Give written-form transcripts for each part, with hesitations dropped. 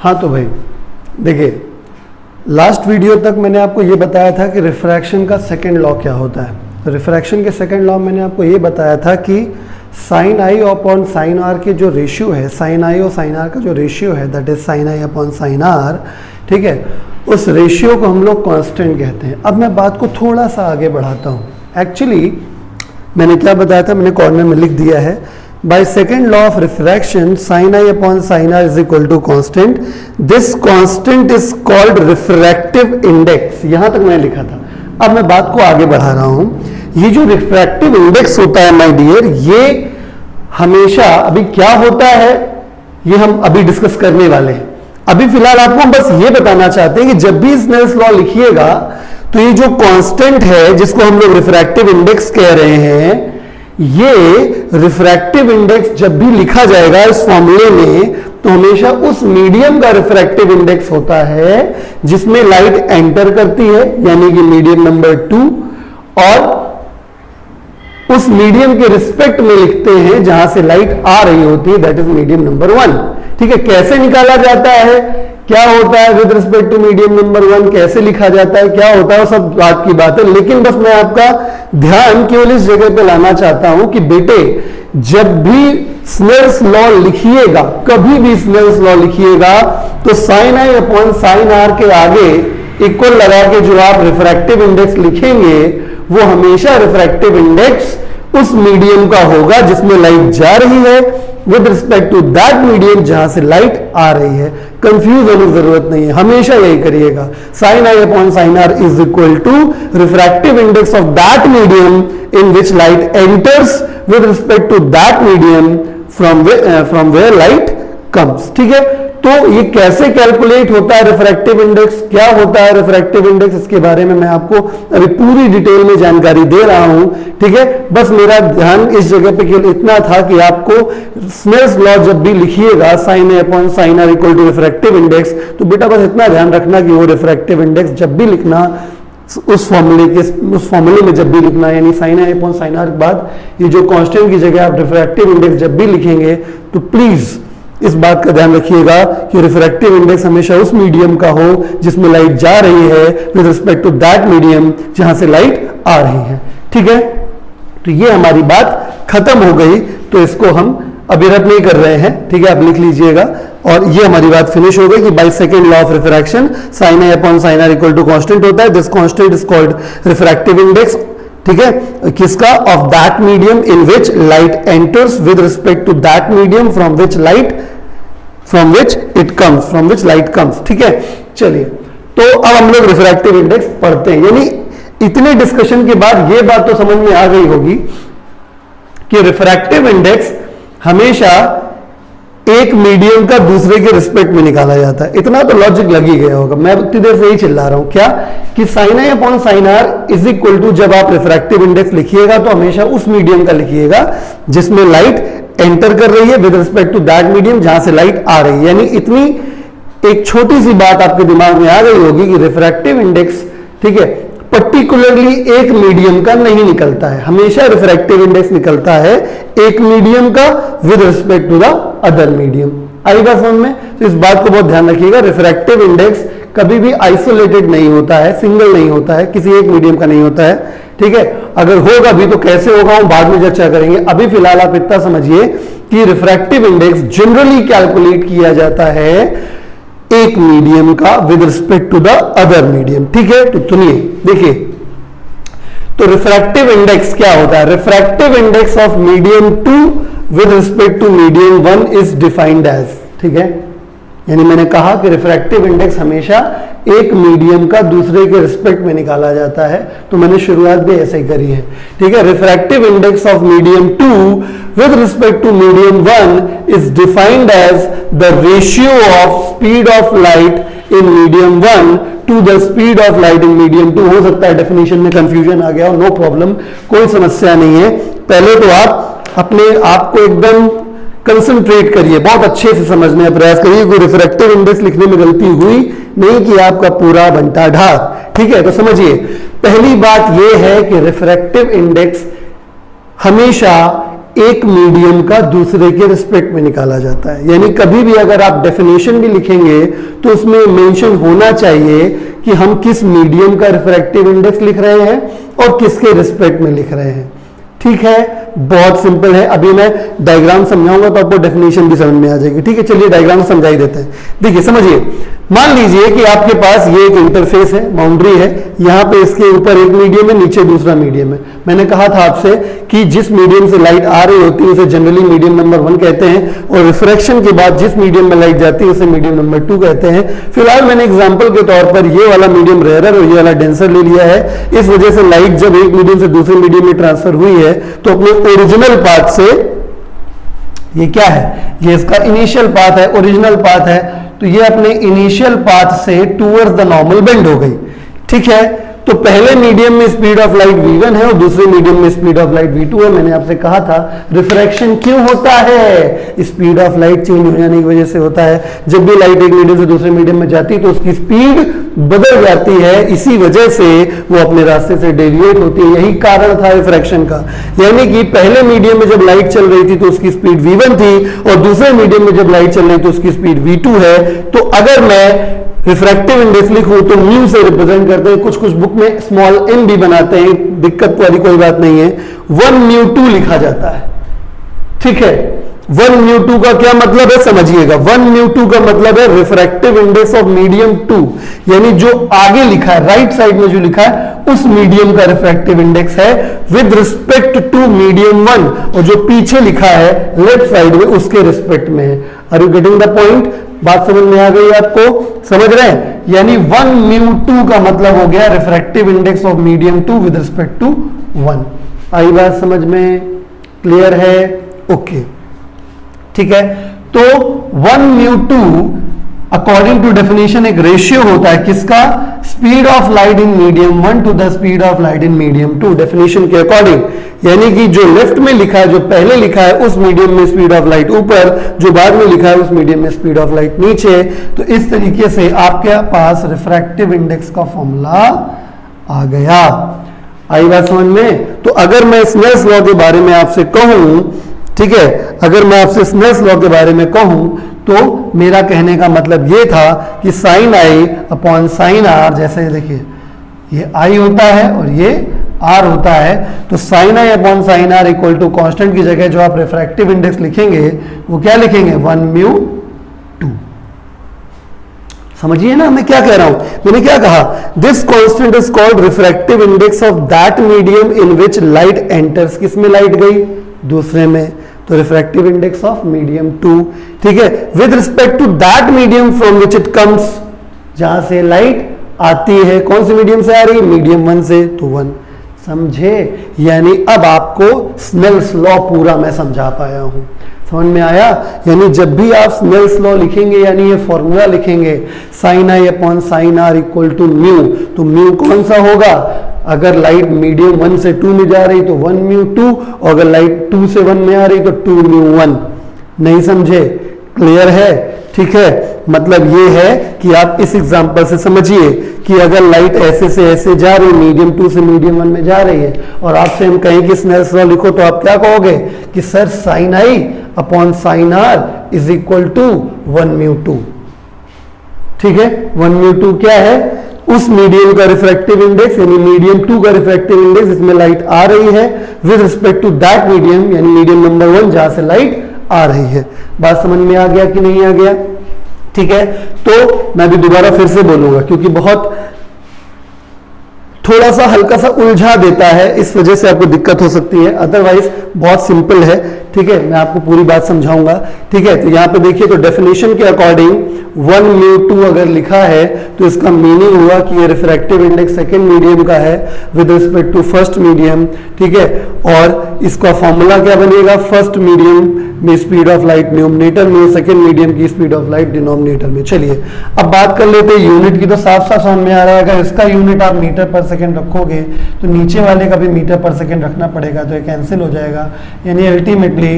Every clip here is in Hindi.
हाँ तो भाई देखिए, लास्ट वीडियो तक मैंने आपको ये बताया था कि रिफ्रैक्शन का सेकंड लॉ क्या होता है। तो रिफ्रैक्शन के सेकंड लॉ मैंने आपको ये बताया था कि साइन आई अपॉन साइन आर के जो रेशियो है, साइन आई और साइन आर का जो रेशियो है, that is sine I upon sine R, ठीक है, उस रेशियो को हम लोग कांस्टेंट कहते हैं। अब मैं बात को थोड़ा सा आगे बढ़ाता हूँ। एक्चुअली मैंने क्या बताया था, मैंने कॉर्नर में लिख दिया है, by second law of refraction sine I upon sine are is equal to constant, this constant is called refractive index. यहां तक मैंने लिखा था। अब मैं बात को आगे बढ़ा रहा हूं। ये जो रिफ्रैक्टिव इंडेक्स होता है माय डियर, ये हमेशा अभी क्या होता है ये हम अभी डिस्कस करने वाले हैं। अभी फिलहाल आपको बस ये बताना चाहते हैं कि जब भी स्नेल्स लॉ लिखिएगा तो ये जो कांस्टेंट है जिसको हम लोग रिफ्रैक्टिव इंडेक्स कह रहे हैं, ये रिफ्रैक्टिव इंडेक्स जब भी लिखा जाएगा इस फॉर्मूले में तो हमेशा उस मीडियम का रिफ्रैक्टिव इंडेक्स होता है जिसमें लाइट एंटर करती है, यानी कि मीडियम नंबर 2, और उस मीडियम के रिस्पेक्ट में लिखते हैं जहां से लाइट आ रही होती है, दैट इज मीडियम नंबर 1। ठीक है, कैसे निकाला जाता है, क्या होता है with respect to medium number 1, कैसे लिखा जाता है, क्या होता है, सब बात की बात है। लेकिन बस मैं आपका ध्यान केवल इस जगह पे लाना चाहता हूं कि बेटे जब भी स्नेल्स लॉ लिखिएगा, कभी भी स्नेल्स लॉ लिखिएगा, तो साइन आई अपॉन साइन आर के आगे इक्वल लगा के जो आप रिफ्रैक्टिव इंडेक्स लिखेंगे वो हमेशा रिफ्रैक्टिव इंडेक्स उस मीडियम का होगा जिसमें लाइट जा रही है with respect to that medium जहां से लाइट आ रही है। कंफ्यूज होने की जरूरत नहीं है, हमेशा यही करिएगा। Sine I upon sine are is equal to refractive index of that medium in which light enters with respect to that medium from where light comes. ठीक है, तो ये कैसे कैलकुलेट होता है रिफ्रैक्टिव इंडेक्स, क्या होता है रिफ्रैक्टिव इंडेक्स, इसके बारे में मैं आपको अभी पूरी डिटेल में जानकारी दे रहा हूं। ठीक है, बस मेरा ध्यान इस जगह पे केवल इतना था कि आपको स्नेल्स लॉ जब भी लिखिएगा sine A upon sine are equal to refractive index, तो बेटा बस इतना ध्यान रखना कि वो रिफ्रैक्टिव इंडेक्स जब भी लिखना उस फॉर्मूले में जब भी लिखना, यानी sine A upon sine R के बाद ये जो कांस्टेंट की जगह आप रिफ्रैक्टिव इंडेक्स जब भी लिखेंगे तो प्लीज इस बात का ध्यान रखिएगा कि रिफ्रैक्टिव इंडेक्स हमेशा उस मीडियम का हो जिसमें लाइट जा रही है with respect to that medium जहां से लाइट आ रही है। ठीक है, तो ये हमारी बात खत्म हो गई, तो इसको हम अभी रद्द नहीं कर रहे हैं। ठीक है, आप लिख लीजिएगा और ये हमारी बात फिनिश हो गई कि by second law of refraction sine A upon sine are equal to constant होता है, this constant is called refractive index. ठीक है, किसका, of that medium in which light enters with respect to that medium from which light comes. ठीक है, चलिए तो अब हम लोग रिफ्रैक्टिव इंडेक्स पढ़ते हैं। यानी इतने डिस्कशन के बाद ये बात तो समझ में आ गई होगी कि रिफ्रैक्टिव इंडेक्स हमेशा एक मीडियम का दूसरे के रिस्पेक्ट में निकाला जाता है। इतना तो लॉजिक लग ही गया होगा, मैं उतनी देर से ही चिल्ला रहा हूं क्या कि sine I upon sine are is equal to, जब आप रिफ्रैक्टिव इंडेक्स लिखिएगा तो हमेशा उस मीडियम का लिखिएगा जिसमें लाइट एंटर कर रही है with respect to that medium जहां से लाइट आ रही है। यानी इतनी एक छोटी सी बात आपके दिमाग में आ गई होगी कि रिफ्रैक्टिव इंडेक्स, ठीक है, पर्टिकुलरली एक मीडियम का नहीं निकलता है, हमेशा रिफ्रैक्टिव इंडेक्स निकलता है एक मीडियम का with respect to the other medium. आई बात समझ में? तो इस बात को बहुत ध्यान रखिएगा, रिफ्रैक्टिव इंडेक्स कभी भी आइसोलेटेड नहीं होता है, सिंगल नहीं होता है, किसी एक मीडियम का नहीं होता है। ठीक है, अगर होगा भी तो कैसे होगा हम बाद में चर्चा करेंगे। अभी फिलहाल आप इतना समझिए कि रिफ्रैक्टिव इंडेक्स जनरली कैलकुलेट किया जाता है एक मीडियम का with respect to the other medium. ठीक है, तो सुनिए, देखिए, तो रिफ्रैक्टिव इंडेक्स क्या होता है, refractive index of medium 2 with respect to medium 1 is defined as. ठीक है, यानी मैंने कहा कि रिफ्रैक्टिव इंडेक्स हमेशा एक मीडियम का दूसरे के रिस्पेक्ट में निकाला जाता है, तो मैंने शुरुआत भी ऐसे ही करी है। ठीक है, refractive index of medium 2 with respect to medium 1 is defined as the ratio of speed of light in medium 1 to the speed of light in medium 2। हो सकता है डेफिनेशन में कंफ्यूजन आ गया हो, नो प्रॉब्लम, कोई समस्या नहीं है। पहले तो आप अपने आप को एकदम कंसंट्रेट करिए, बहुत अच्छे से समझने का प्रयास करिए, कोई रिफ्रैक्टिव इंडेक्स लिखने में गलती हुई नहीं कि आपका पूरा बनता ढाक। ठीक है, तो समझिए, पहली बात यह है कि रिफ्रैक्टिव इंडेक्स हमेशा एक मीडियम का दूसरे के रिस्पेक्ट में निकाला जाता है। यानी कभी भी अगर आप डेफिनेशन भी लिखेंगे तो उसमें मेंशन होना चाहिए कि हम किस मीडियम का रिफ्रैक्टिव इंडेक्स लिख रहे हैं और किसके रिस्पेक्ट में लिख रहे हैं। ठीक है, बहुत सिंपल है। अभी मैं डायग्राम समझाऊंगा तो आपको डेफिनेशन भी समझ में आ जाएगी। ठीक है, चलिए डायग्राम समझा ही देते हैं। देखिए समझिए, मान लीजिए कि आपके पास ये एक इंटरफेस है, बाउंड्री है, यहाँ पे इसके ऊपर एक मीडियम है, नीचे दूसरा मीडियम है। मैंने कहा था आपसे कि जिस मीडियम से लाइट आ रही होती है उसे जनरली मीडियम नंबर 1 कहते हैं, और रिफ्रैक्शन के बाद जिस मीडियम में लाइट जाती है उसे मीडियम नंबर 2 कहते हैं। फिलहाल मैंने एग्जाम्पल के तौर पर ये वाला मीडियम रेयरर और ये वाला डेंसर ले लिया है। इस वजह से लाइट जब एक मीडियम से दूसरे मीडियम में ट्रांसफर हुई है तो अपने ओरिजिनल पाथ से, ये क्या है, ये इसका इनिशियल पाथ है, ओरिजिनल पाथ है, तो ये अपने इनिशियल पाथ से टूवर्ड्स द नॉर्मल बेंड हो गई। ठीक है, तो पहले मीडियम में स्पीड ऑफ लाइट v1 है और दूसरे मीडियम में स्पीड ऑफ लाइट v2 है। मैंने आपसे कहा था रिफ्रैक्शन क्यों होता है, स्पीड ऑफ लाइट चेंज हो जाने की वजह से होता है। जब भी लाइट एक मीडियम से दूसरे मीडियम में जाती है तो उसकी स्पीड बदल जाती है, इसी वजह से वो अपने रास्ते से डेविएट होती है। यही कारण था रिफ्रैक्शन का। यानी कि पहले मीडियम में जब लाइट चल रही थी तो उसकी स्पीड v1 थी और दूसरे मीडियम में जब लाइट चल रही थी तो उसकी स्पीड v2 है। तो अगर मैं रिफ्रैक्टिव इंडेक्स लिखूं तो म्यू से रिप्रेजेंट करते हैं, कुछ कुछ बुक में स्मॉल m भी बनाते हैं, दिक्कत वाली कोई बात नहीं है। 1 μ2 लिखा जाता है। ठीक है, 1 μ2 का क्या मतलब है समझिएगा। 1 μ2 का मतलब है रिफ्रैक्टिव इंडेक्स ऑफ मीडियम 2, यानी जो आगे लिखा है, राइट साइड में जो लिखा है उस मीडियम का रिफ्रैक्टिव इंडेक्स है विद रिस्पेक्ट टू मीडियम 1, और जो पीछे लिखा है लेफ्ट साइड में उसके रिस्पेक्ट में है। Are you getting the point? बात समझ में आ गई आपको? समझ रहे हैं? यानी 1 μ2 का मतलब हो गया refractive index of medium 2 with respect to 1। आई बात समझ में? क्लियर है? ओके, ठीक है। तो 1 μ2 अकॉर्डिंग टू डेफिनेशन एक रेशियो होता है किसका, speed of light in medium 1 to the speed of light in medium 2, definition के अकॉर्डिंग। यानी कि जो लेफ्ट में लिखा है, जो पहले लिखा है उस मीडियम में स्पीड ऑफ लाइट ऊपर, जो बाद में लिखा है उस मीडियम में स्पीड ऑफ लाइट नीचे। तो इस तरीके से आपके पास रिफ्रैक्टिव इंडेक्स का फॉर्मूला आ गया। आई बात समझ में? तो अगर मैं स्नेल्स लॉ के बारे में आपसे कहूं, ठीक है, अगर मैं आपसे स्नेल्स लॉ के बारे में कहूं तो मेरा कहने का मतलब ये था कि साइन आई अपॉन साइन आर, जैसे देखिए ये आई होता है और ये आर होता है, तो sine I upon sine are equal to constant की जगह जो आप रिफ्रैक्टिव इंडेक्स लिखेंगे वो क्या लिखेंगे, 1 μ2। समझिए ना मैं क्या कह रहा हूं। मैंने क्या कहा, this constant is called refractive index of that medium in which light enters. किस में लाइट गई, दूसरे में, तो रिफ्रैक्टिव इंडेक्स ऑफ मीडियम 2। ठीक है, with respect to that medium from which it comes, जहां से लाइट आती है। कौन सी मीडियम से आ रही है, मीडियम 1 से, तो 1। समझे? यानी अब आपको स्नेल्स लॉ पूरा मैं समझा पाया हूं। समझ में आया? यानी जब भी आप स्नेल्स लॉ लिखेंगे, यानी ये फॉर्मूला लिखेंगे sine I upon sine are equal to mu, तो म्यू कौन सा होगा, अगर लाइट मीडियम 1 से 2 में जा रही तो 1 μ2, और अगर लाइट 2 से 1 में आ रही तो 2 μ1। नहीं समझे? क्लियर है? ठीक है, मतलब ये है कि आप इस एग्जांपल से समझिए कि अगर लाइट ऐसे से ऐसे जा रही, मीडियम 2 से मीडियम 1 में जा रही है, और आपसे हम कहें कि स्नेल्स लॉ लिखो, तो आप क्या कहोगे कि sir sine I upon sine are is equal to 1 μ2। ठीक है, 1 μ2 क्या है, उस मीडियम का रिफ्रैक्टिव इंडेक्स, यानी मीडियम 2 का रिफ्रैक्टिव इंडेक्स जिसमें लाइट आ रही है, with respect to that medium, यानी मीडियम नंबर 1 जहां से लाइट आ रही है। बात समझ में आ गया कि नहीं आ गया? ठीक है, तो मैं भी दोबारा फिर से बोलूंगा क्योंकि बहुत थोड़ा सा हल्का सा उलझा देता है, इस वजह से आपको दिक्कत हो सकती है, अदरवाइज बहुत सिंपल है। ठीक है, मैं आपको पूरी बात समझाऊंगा। ठीक है, तो यहां पे देखिए, तो डेफिनेशन के अकॉर्डिंग 1 μ2 अगर लिखा है तो इसका मीनिंग हुआ कि ये रिफ्रैक्टिव इंडेक्स सेकंड मीडियम का है with respect to first medium. ठीक है, और इसका फॉर्मूला क्या बनेगा, फर्स्ट मीडियम में स्पीड ऑफ लाइट न्यूमरेटर में, सेकंड मीडियम की स्पीड ऑफ लाइट डिनोमिनेटर में। चलिए अब बात कर लेते हैं यूनिट की, तो साफ साफ समझ में आ रहा है। अगर इसका यूनिट आप मीटर पर सेकंड रखोगे तो नीचे वाले का भी मीटर पर सेकंड रखना पड़ेगा, तो ये कैंसिल हो जाएगा, यानी अल्टीमेटली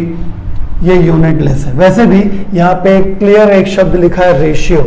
ये यूनिट लेस है। वैसे भी यहाँ पे क्लियर एक शब्द लिखा है रेशियो,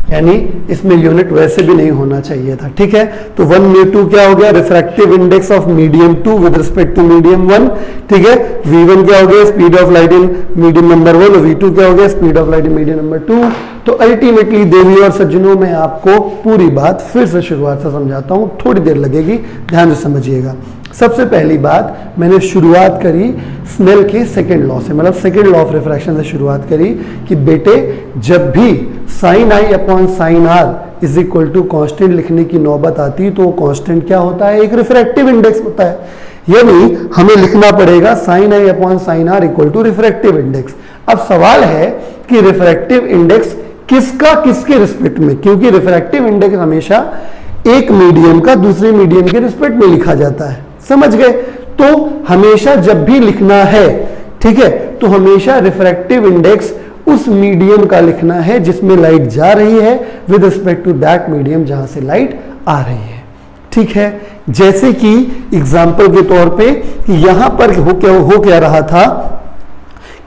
यानी इसमें यूनिट वैसे भी नहीं होना चाहिए था, ठीक है। तो 1 μ2 क्या हो गया, refractive index of medium 2 with respect to medium 1, ठीक है। V1 क्या हो गया, speed of light in medium number 1, और V2 क्या हो गया, speed of light in medium number 2। तो अल्टीमेटली देवी और सज्जनों, मैं आपको पूरी बात फिर से शुरुआत से समझाता हूं, थोड़ी देर लगेगी, ध्यान से समझिएगा। सबसे पहली बात, मैंने शुरुआत करी स्नेल के सेकंड लॉ से, मतलब सेकंड लॉ ऑफ रिफ्रैक्शन से शुरुआत करी कि बेटे जब भी sine I upon sine are is equal to constant लिखने की नौबत आती तो कॉन्स्टेंट क्या होता है, एक रिफ्रैक्टिव इंडेक्स होता है। यानी हमें लिखना पड़ेगा sine I upon sine are equal to refractive index. अब सवाल है कि रिफ्रैक्टिव इंडेक्स किसका किसके रिस्पेक्ट में, क्योंकि रिफ्रैक्टिव इंडेक्स हमेशा एक मीडियम का दूसरे मीडियम के रिस्पेक्ट में लिखा जाता है, समझ गए। तो हमेशा जब भी लिखना है, ठीक है, तो हमेशा रिफ्रैक्टिव इंडेक्स उस मीडियम का लिखना है जिसमें लाइट जा रही है with respect to that medium जहां से लाइट आ रही है, ठीक है। जैसे कि एग्जांपल के तौर पे कि यहां पर हो क्या रहा था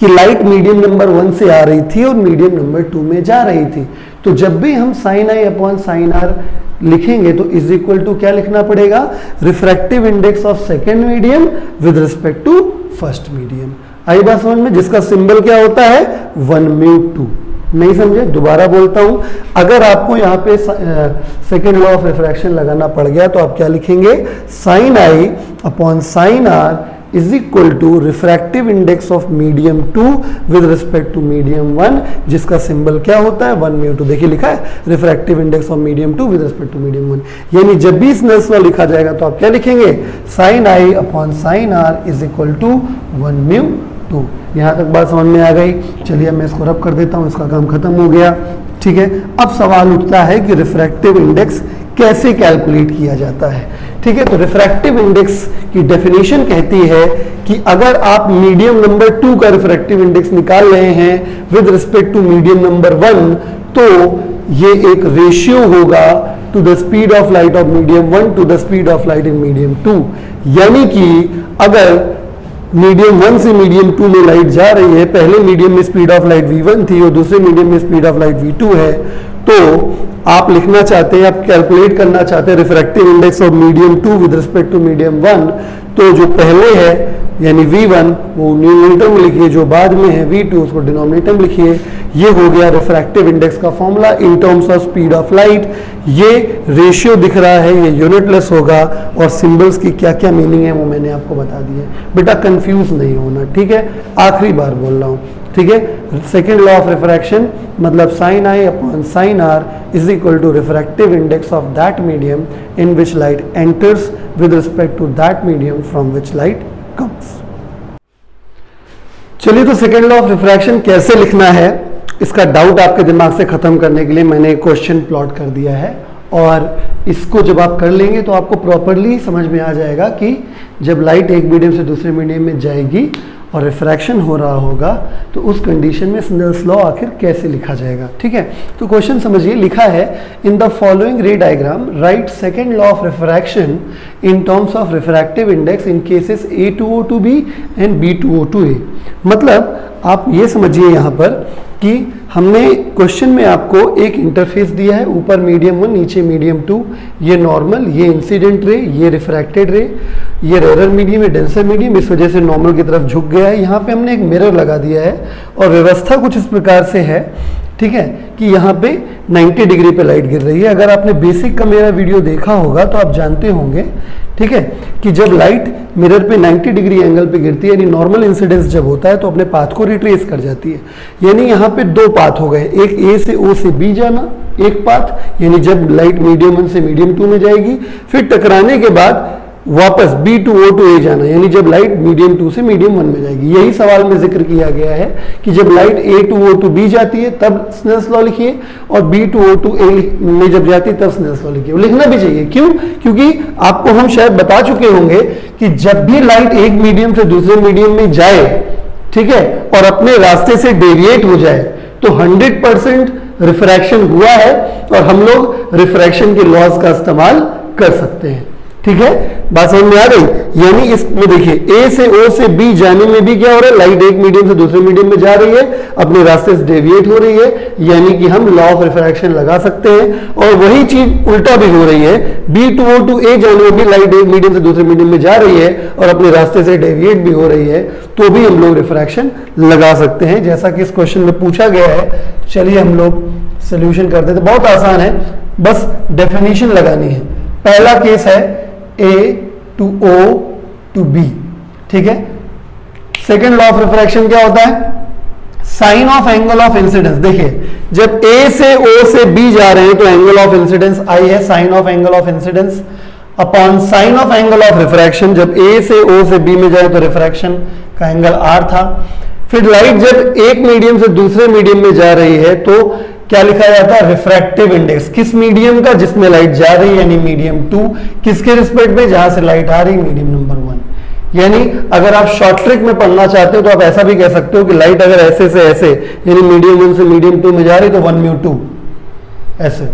कि लाइट मीडियम नंबर 1 से आ रही थी और मीडियम नंबर 2 में जा रही थी। तो जब भी हम साइन आई अपॉन साइन आर लिखेंगे तो इज इक्वल टू क्या लिखना पड़ेगा, refractive index of second medium with respect to first medium. आई बात समझ में, जिसका सिंबल क्या होता है 1 μ2। नहीं समझे, दोबारा बोलता हूं, अगर आपको यहाँ पे सेकेंड लॉ ऑफ रिफ्रैक्शन लगाना पड़ गया तो आप क्या लिखेंगे, sine I upon sine are is equal to refractive index of medium 2 with respect to medium 1, जिसका सिंबल क्या होता है 1 μ2। देखिए लिखा है refractive index of medium 2 with respect to medium 1। यानी जब भी स्नेल्स लॉ लिखा जाएगा तो आप क्या लिखेंगे, sine I upon sine are is equal to 1 μ2। यहां तक बात समझ में आ गई। चलिए मैं इसको रब कर देता हूं, इसका काम खत्म हो गया, ठीक है। अब सवाल उठता है कि रिफ्रैक्टिव इंडेक्स कैसे कैलकुलेट किया जाता है, ठीक है। तो रिफ्रैक्टिव इंडेक्स की डेफिनेशन कहती है कि अगर आप मीडियम नंबर 2 का रिफ्रैक्टिव इंडेक्स निकाल रहे हैं with respect to medium number 1, तो ये एक रेशियो होगा to the speed of light of medium 1 to the speed of light in medium 2। यानी कि अगर मीडियम 1 से मीडियम 2 में लाइट जा रही है, पहले मीडियम में स्पीड ऑफ लाइट v1 थी और दूसरे मीडियम में स्पीड ऑफ लाइट v2 है, तो आप लिखना चाहते हैं, आप कैलकुलेट करना चाहते हैं refractive index of medium 2 with respect to medium 1, तो जो पहले है यानी v1 वो न्यूमरेटर में लिखिए, जो बाद में है v2 उसको डिनोमिनेटर में लिखिए। ये हो गया रिफ्रैक्टिव इंडेक्स का formula in terms of speed of light. ये रेशियो दिख रहा है, ये यूनिटलेस होगा, और सिंबल्स की क्या क्या मीनिंग है वो मैंने आपको बता दिया है। बेटा कंफ्यूज नहीं होना, ठीक है, आखिरी बार बोल रहा हूँ, ठीक है। सेकेंड लॉ ऑफ रिफ्रैक्शन मतलब sine I upon sine are is equal to refractive index of that medium in which light enters with respect to that medium from which light comes. चलिए, तो सेकेंड लॉ ऑफ रिफ्रैक्शन कैसे लिखना है, इसका डाउट आपके दिमाग से खत्म करने के लिए मैंने एक क्वेश्चन प्लॉट कर दिया है, और इसको जब आप कर लेंगे तो आपको प्रॉपरली समझ में आ जाएगा कि जब लाइट एक मीडियम से दूसरे मीडियम में जाएगी और रिफ्रैक्शन हो रहा होगा तो उस कंडीशन में स्नेल्स लॉ आखिर कैसे लिखा जाएगा, ठीक है। तो क्वेश्चन समझिए, लिखा है इन द फॉलोइंग रे diagram right second law of refraction in terms of refractive index in cases A2O2B and B2O2A। मतलब आप ये समझिए यहाँ पर कि हमने क्वेश्चन में आपको एक इंटरफेस दिया है, ऊपर मीडियम 1 नीचे मीडियम 2, ये नॉर्मल, ये इंसिडेंट रे, ये रिफ्रैक्टेड रे, ये रेयर मीडियम है, डेंसर मीडियम, इस वजह से नॉर्मल की तरफ झुक गया है। यहाँ पे हमने एक मिरर लगा दिया है और व्यवस्था कुछ इस प्रकार से है, ठीक है, कि यहाँ पे 90 डिग्री पे लाइट गिर रही है। अगर आपने बेसिक का मेरा वीडियो देखा होगा तो आप जानते होंगे, ठीक है, कि जब लाइट मिरर पे 90 डिग्री एंगल पे गिरती है, यानी नॉर्मल इंसिडेंस जब होता है तो अपने पाथ को रिट्रेस कर जाती है। यानी यहाँ पे दो पाथ हो गए, एक A से O से B जाना एक पाथ, यानी जब लाइट मीडियम 1 से मीडियम 2 में जाएगी, फिर टकराने के बाद वापस B to O to A जाना, यानी जब लाइट मीडियम 2 से मीडियम 1 में जाएगी। यही सवाल में जिक्र किया गया है कि जब light A to O to B जाती है तब स्नेल्स लॉ लिखिए, और B to O to A में जब जाती है तब स्नेल्स लॉ लिखिए। लिखना भी चाहिए, क्यों? क्योंकि आपको हम शायद बता चुके होंगे कि जब भी लाइट एक मीडियम से दूसरे मीडियम में जाए, ठीक है, और अपने रास्ते से डेविएट हो जाए तो 100% रिफ्रैक्शन हुआ है और हम लोग रिफ्रैक्शन के लॉज का इस्तेमाल कर सकते हैं, ठीक है, बात समझ में आ गई। यानी इसमें देखिए ए से ओ से बी जाने में भी क्या हो रहा है, लाइट एक मीडियम से दूसरे मीडियम में जा रही है, अपने रास्ते से डेविएट हो रही है, यानी कि हम लॉ ऑफ रिफ्रैक्शन लगा सकते हैं। और वही चीज उल्टा भी हो रही है, बी टू ओ टू ए जाने में भी लाइट एक मीडियम से दूसरे मीडियम में जा रही है और अपने रास्ते से डेविएट भी हो रही है, तो भी हम लोग रिफ्रैक्शन लगा सकते हैं, जैसा कि इस क्वेश्चन में पूछा गया है। चलिए हम लोग सोल्यूशन करते हैं। तो बहुत आसान है, बस डेफिनेशन लगानी है। पहला केस है A to O to B, ठीक है। सेकेंड लॉ ऑफ रिफ्रैक्शन क्या होता है, sine of angle of incidence. देखिए जब A से O से B जा रहे हैं तो एंगल ऑफ इंसिडेंस I है, sine of angle of incidence upon sine of angle of refraction. जब A से O से B में जाए तो रिफ्रैक्शन का एंगल R था। फिर लाइट जब एक मीडियम से दूसरे मीडियम में जा रही है तो क्या लिखा जाता है, रिफ्रैक्टिव इंडेक्स। किस मीडियम का, जिसमें लाइट जा रही है, यानी मीडियम 2। किसके रिस्पेक्ट में, जहां से लाइट आ रही, मीडियम नंबर 1। यानी अगर आप शॉर्ट ट्रिक में पढ़ना चाहते हो तो आप ऐसा भी कह सकते हो कि लाइट अगर ऐसे से ऐसे, यानी मीडियम 1 से मीडियम 2 में जा रही तो 1 म्यू 2 ऐसे,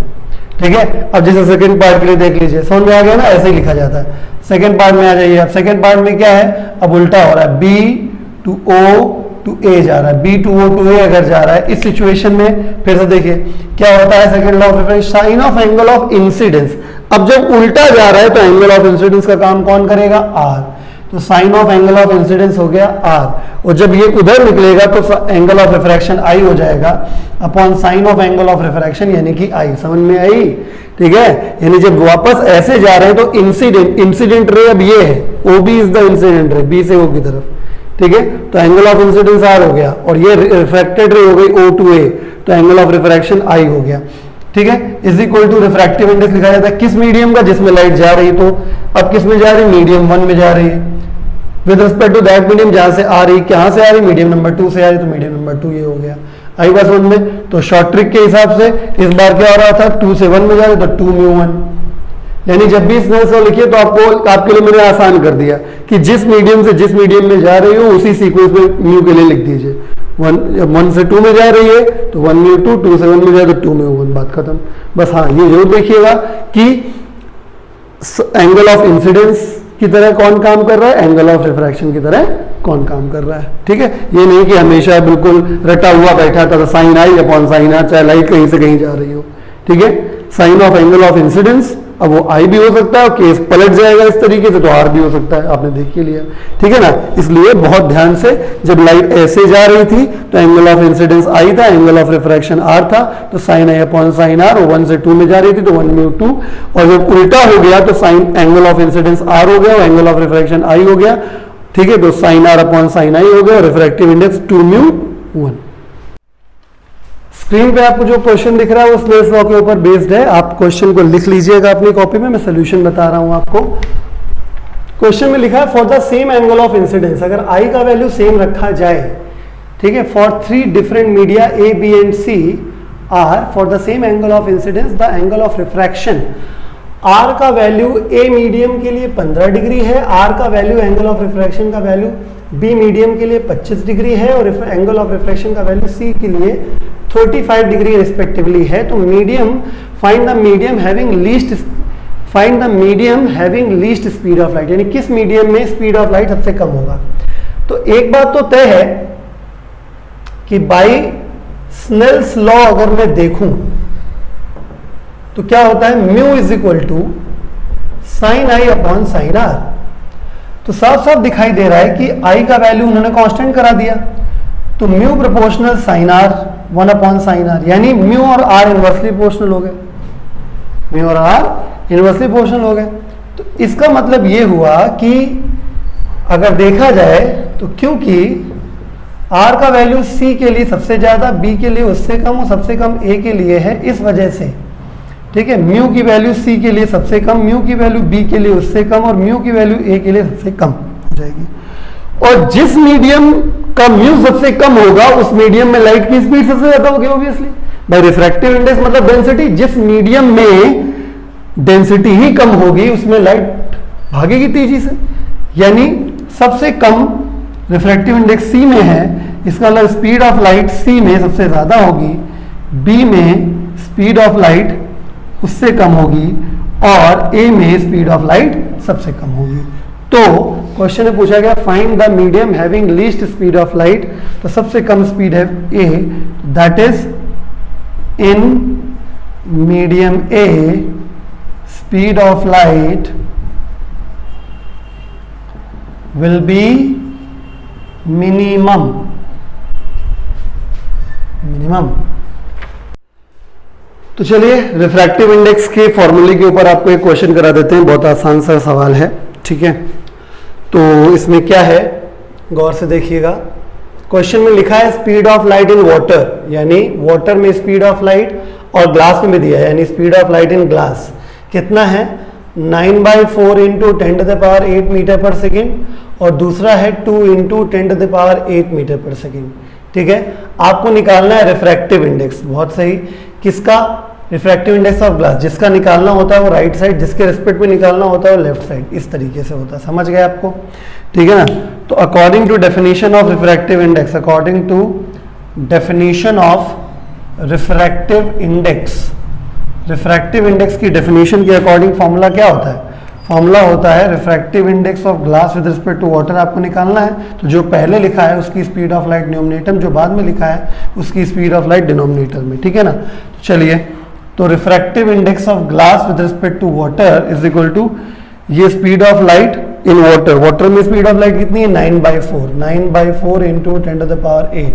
ठीक है। अब जैसे सेकंड पार्ट के लिए देख लीजिए, समझ में आ गया ना, ऐसे ही लिखा जाता है। सेकंड पार्ट में आ जाइए। अब सेकंड पार्ट में क्या है, अब उल्टा हो रहा है, बी टू ओ टू ए जा रहा है, बी टू ओ टू ए अगर जा रहा है, इस सिचुएशन में फिर से देखिए क्या होता है, second law of refraction, sine of angle of incidence. अब जब उल्टा जा रहा है तो एंगल ऑफ इंसिडेंस का काम कौन करेगा, आर। तो sine of angle of incidence हो गया आर, और जब ये उधर निकलेगा तो एंगल ऑफ रिफ्रैक्शन आई हो जाएगा upon sine of angle of refraction यानी कि आई। समझ में आई, ठीक है। यानी जब वापस ऐसे जा रहे हैं तो इंसिडेंट रे अब ये है, O B is the incident ray, B से ओ की तरफ, ठीक है। तो एंगल ऑफ इंसिडेंस आर हो गया और ये रिफ्रैक्टेड रे हो गई ओ टू ए, तो एंगल ऑफ रिफ्रैक्शन आई हो गया, ठीक है। Is equal to refractive index लिखा जाता है किस मीडियम का, जिसमें लाइट जा रही। तो अब किस में जा रही, मीडियम 1 में जा रही है, with respect to that medium जहां से आ रही, कहां से आ रही, मीडियम नंबर 2 से आ रही, तो मीडियम नंबर 2 ये हो गया। आई बात समझ में। तो शॉर्ट ट्रिक के हिसाब से इस बार क्या हो रहा था, 2 से 1 में जा रही तो 2 म्यू 1। यानी जब भी इस से लिखिए तो आपको, आपके लिए मैंने आसान कर दिया कि जिस मीडियम से जिस मीडियम में जा रही हो उसी सीक्वेंस में म्यू के लिए लिख दीजिए। 1 से 2 में जा रही है तो 1 म्यू 2, 2 से 1 में जाए तो 2 म्यू 1, बात खत्म। बस हाँ ये जरूर देखिएगा कि एंगल ऑफ इंसिडेंस की तरह कौन काम कर रहा है, एंगल ऑफ रिफ्रैक्शन की तरह कौन काम कर रहा है, ठीक है। ये नहीं कि हमेशा बिल्कुल रटा हुआ बैठा था, साइन आई अपॉन साइन आर, चाहे लाइट कहीं से कहीं जा रही हो, ठीक है। Sine of angle of incidence, अब वो आई भी हो सकता है और केस पलट जाएगा इस तरीके से, तो आर भी हो सकता है, आपने देख ही लिया, ठीक है ना। इसलिए बहुत ध्यान से, जब लाइट ऐसे जा रही थी तो एंगल ऑफ इंसिडेंस आई था, एंगल ऑफ रिफ्रैक्शन आर था, तो साइन आई अपॉन साइन आर, 1 से 2 में जा रही थी तो 1 म्यू 2, और जब उल्टा हो गया तो sine angle of incidence r हो गया और एंगल ऑफ रिफ्रैक्शन आई हो गया, ठीक है। तो साइन आर अपॉन साइन आई हो गया और रिफ्रैक्टिव इंडेक्स 2 म्यू 1। स्क्रीन पे आपको जो क्वेश्चन दिख रहा है वो स्नेल्स लॉ के ऊपर बेस्ड है। आप क्वेश्चन को लिख लीजिएगा अपनी कॉपी में, मैं सोल्यूशन बता रहा हूं आपको। क्वेश्चन में लिखा है for the same angle of incidence, अगर आई का वैल्यू सेम रखा जाए, ठीक है, for 3 different media A B and C are, for the same angle of incidence the angle of refraction r का वैल्यू ए मीडियम के लिए 15 डिग्री है, आर का वैल्यू एंगल ऑफ रिफ्रैक्शन का वैल्यू बी मीडियम के लिए 25 डिग्री है, और एंगल ऑफ रिफ्रैक्शन का वैल्यू सी के लिए 35 डिग्री रिस्पेक्टिवली है। तो medium, find the medium having least speed of light, यानी किस मीडियम में स्पीड ऑफ लाइट सबसे कम होगा। तो एक बात तो तय है कि बाई स्नेल्स लॉ अगर मैं देखूं तो क्या होता है, mu is equal to sine I upon sine r. तो साफ साफ दिखाई दे रहा है कि आई का वैल्यू उन्होंने कांस्टेंट करा दिया, तो mu proportional sine r 1 upon sine r, यानी म्यू और आर इनवर्सली प्रोपोर्शनल हो गए, म्यू और आर इनवर्सली प्रोपोर्शनल हो गए। तो इसका मतलब ये हुआ कि अगर देखा जाए तो क्योंकि आर का वैल्यू सी के लिए सबसे ज्यादा, बी के लिए उससे कम और सबसे कम ए के लिए है, इस वजह से, ठीक है, म्यू की वैल्यू सी के लिए सबसे कम, म्यू की वैल्यू बी के लिए उससे कम और म्यू की वैल्यू ए के लिए सबसे कम हो जाएगी। और जिस मीडियम का म्यू सबसे कम होगा उस मीडियम में लाइट की स्पीड सबसे ज्यादा होगी ऑब्वियसली, बाय रिफ्रैक्टिव इंडेक्स मतलब डेंसिटी। जिस मीडियम में डेंसिटी ही कम होगी उसमें लाइट भागेगी तेजी से, यानी सबसे कम रिफ्रैक्टिव इंडेक्स सी में है, इसका मतलब स्पीड ऑफ लाइट सी में सबसे ज्यादा होगी, बी में स्पीड ऑफ लाइट उससे कम होगी, और ए में स्पीड ऑफ लाइट सबसे कम होगी। तो क्वेश्चन में पूछा गया find the medium having least speed of light, तो सबसे कम स्पीड है A, that is in medium A speed of light will be minimum। तो चलिए रिफ्रैक्टिव इंडेक्स के फॉर्मूले के ऊपर आपको एक क्वेश्चन करा देते हैं, बहुत आसान सा सवाल है, ठीक है। तो इसमें क्या है, गौर से देखिएगा। क्वेश्चन में लिखा है speed of light in water, यानी वाटर में स्पीड ऑफ लाइट, और ग्लास में भी दिया है, यानी speed of light in glass कितना है 9/4 इंटू 10⁸ मीटर पर सेकेंड, और दूसरा है 2 इंटू 10⁸ मीटर पर सेकेंड, ठीक है। आपको निकालना है रिफ्रैक्टिव इंडेक्स, बहुत सही। किसका? Refractive index of glass. जिसका निकालना होता है वो राइट साइड, जिसके रिस्पेक्ट में निकालना होता है वो लेफ्ट साइड, इस तरीके से होता है, समझ गए आपको, ठीक है ना। तो according to definition of refractive index, according to definition of refractive index, रिफ्रैक्टिव इंडेक्स की डेफिनेशन के अकॉर्डिंग फॉर्मूला क्या होता है? फॉर्मूला होता है refractive index of glass with respect to water आपको निकालना है। तो जो पहले लिखा है उसकी स्पीड ऑफ लाइट न्यूमरेटर, जो बाद में लिखा है उसकी स्पीड ऑफ लाइट डिनोमिनेटर में, ठीक है ना। तो चलिए, तो refractive index of glass with respect to water is equal to ये speed of light in water, water में स्पीड ऑफ लाइट कितनी है 9/4 इंटू 10⁸,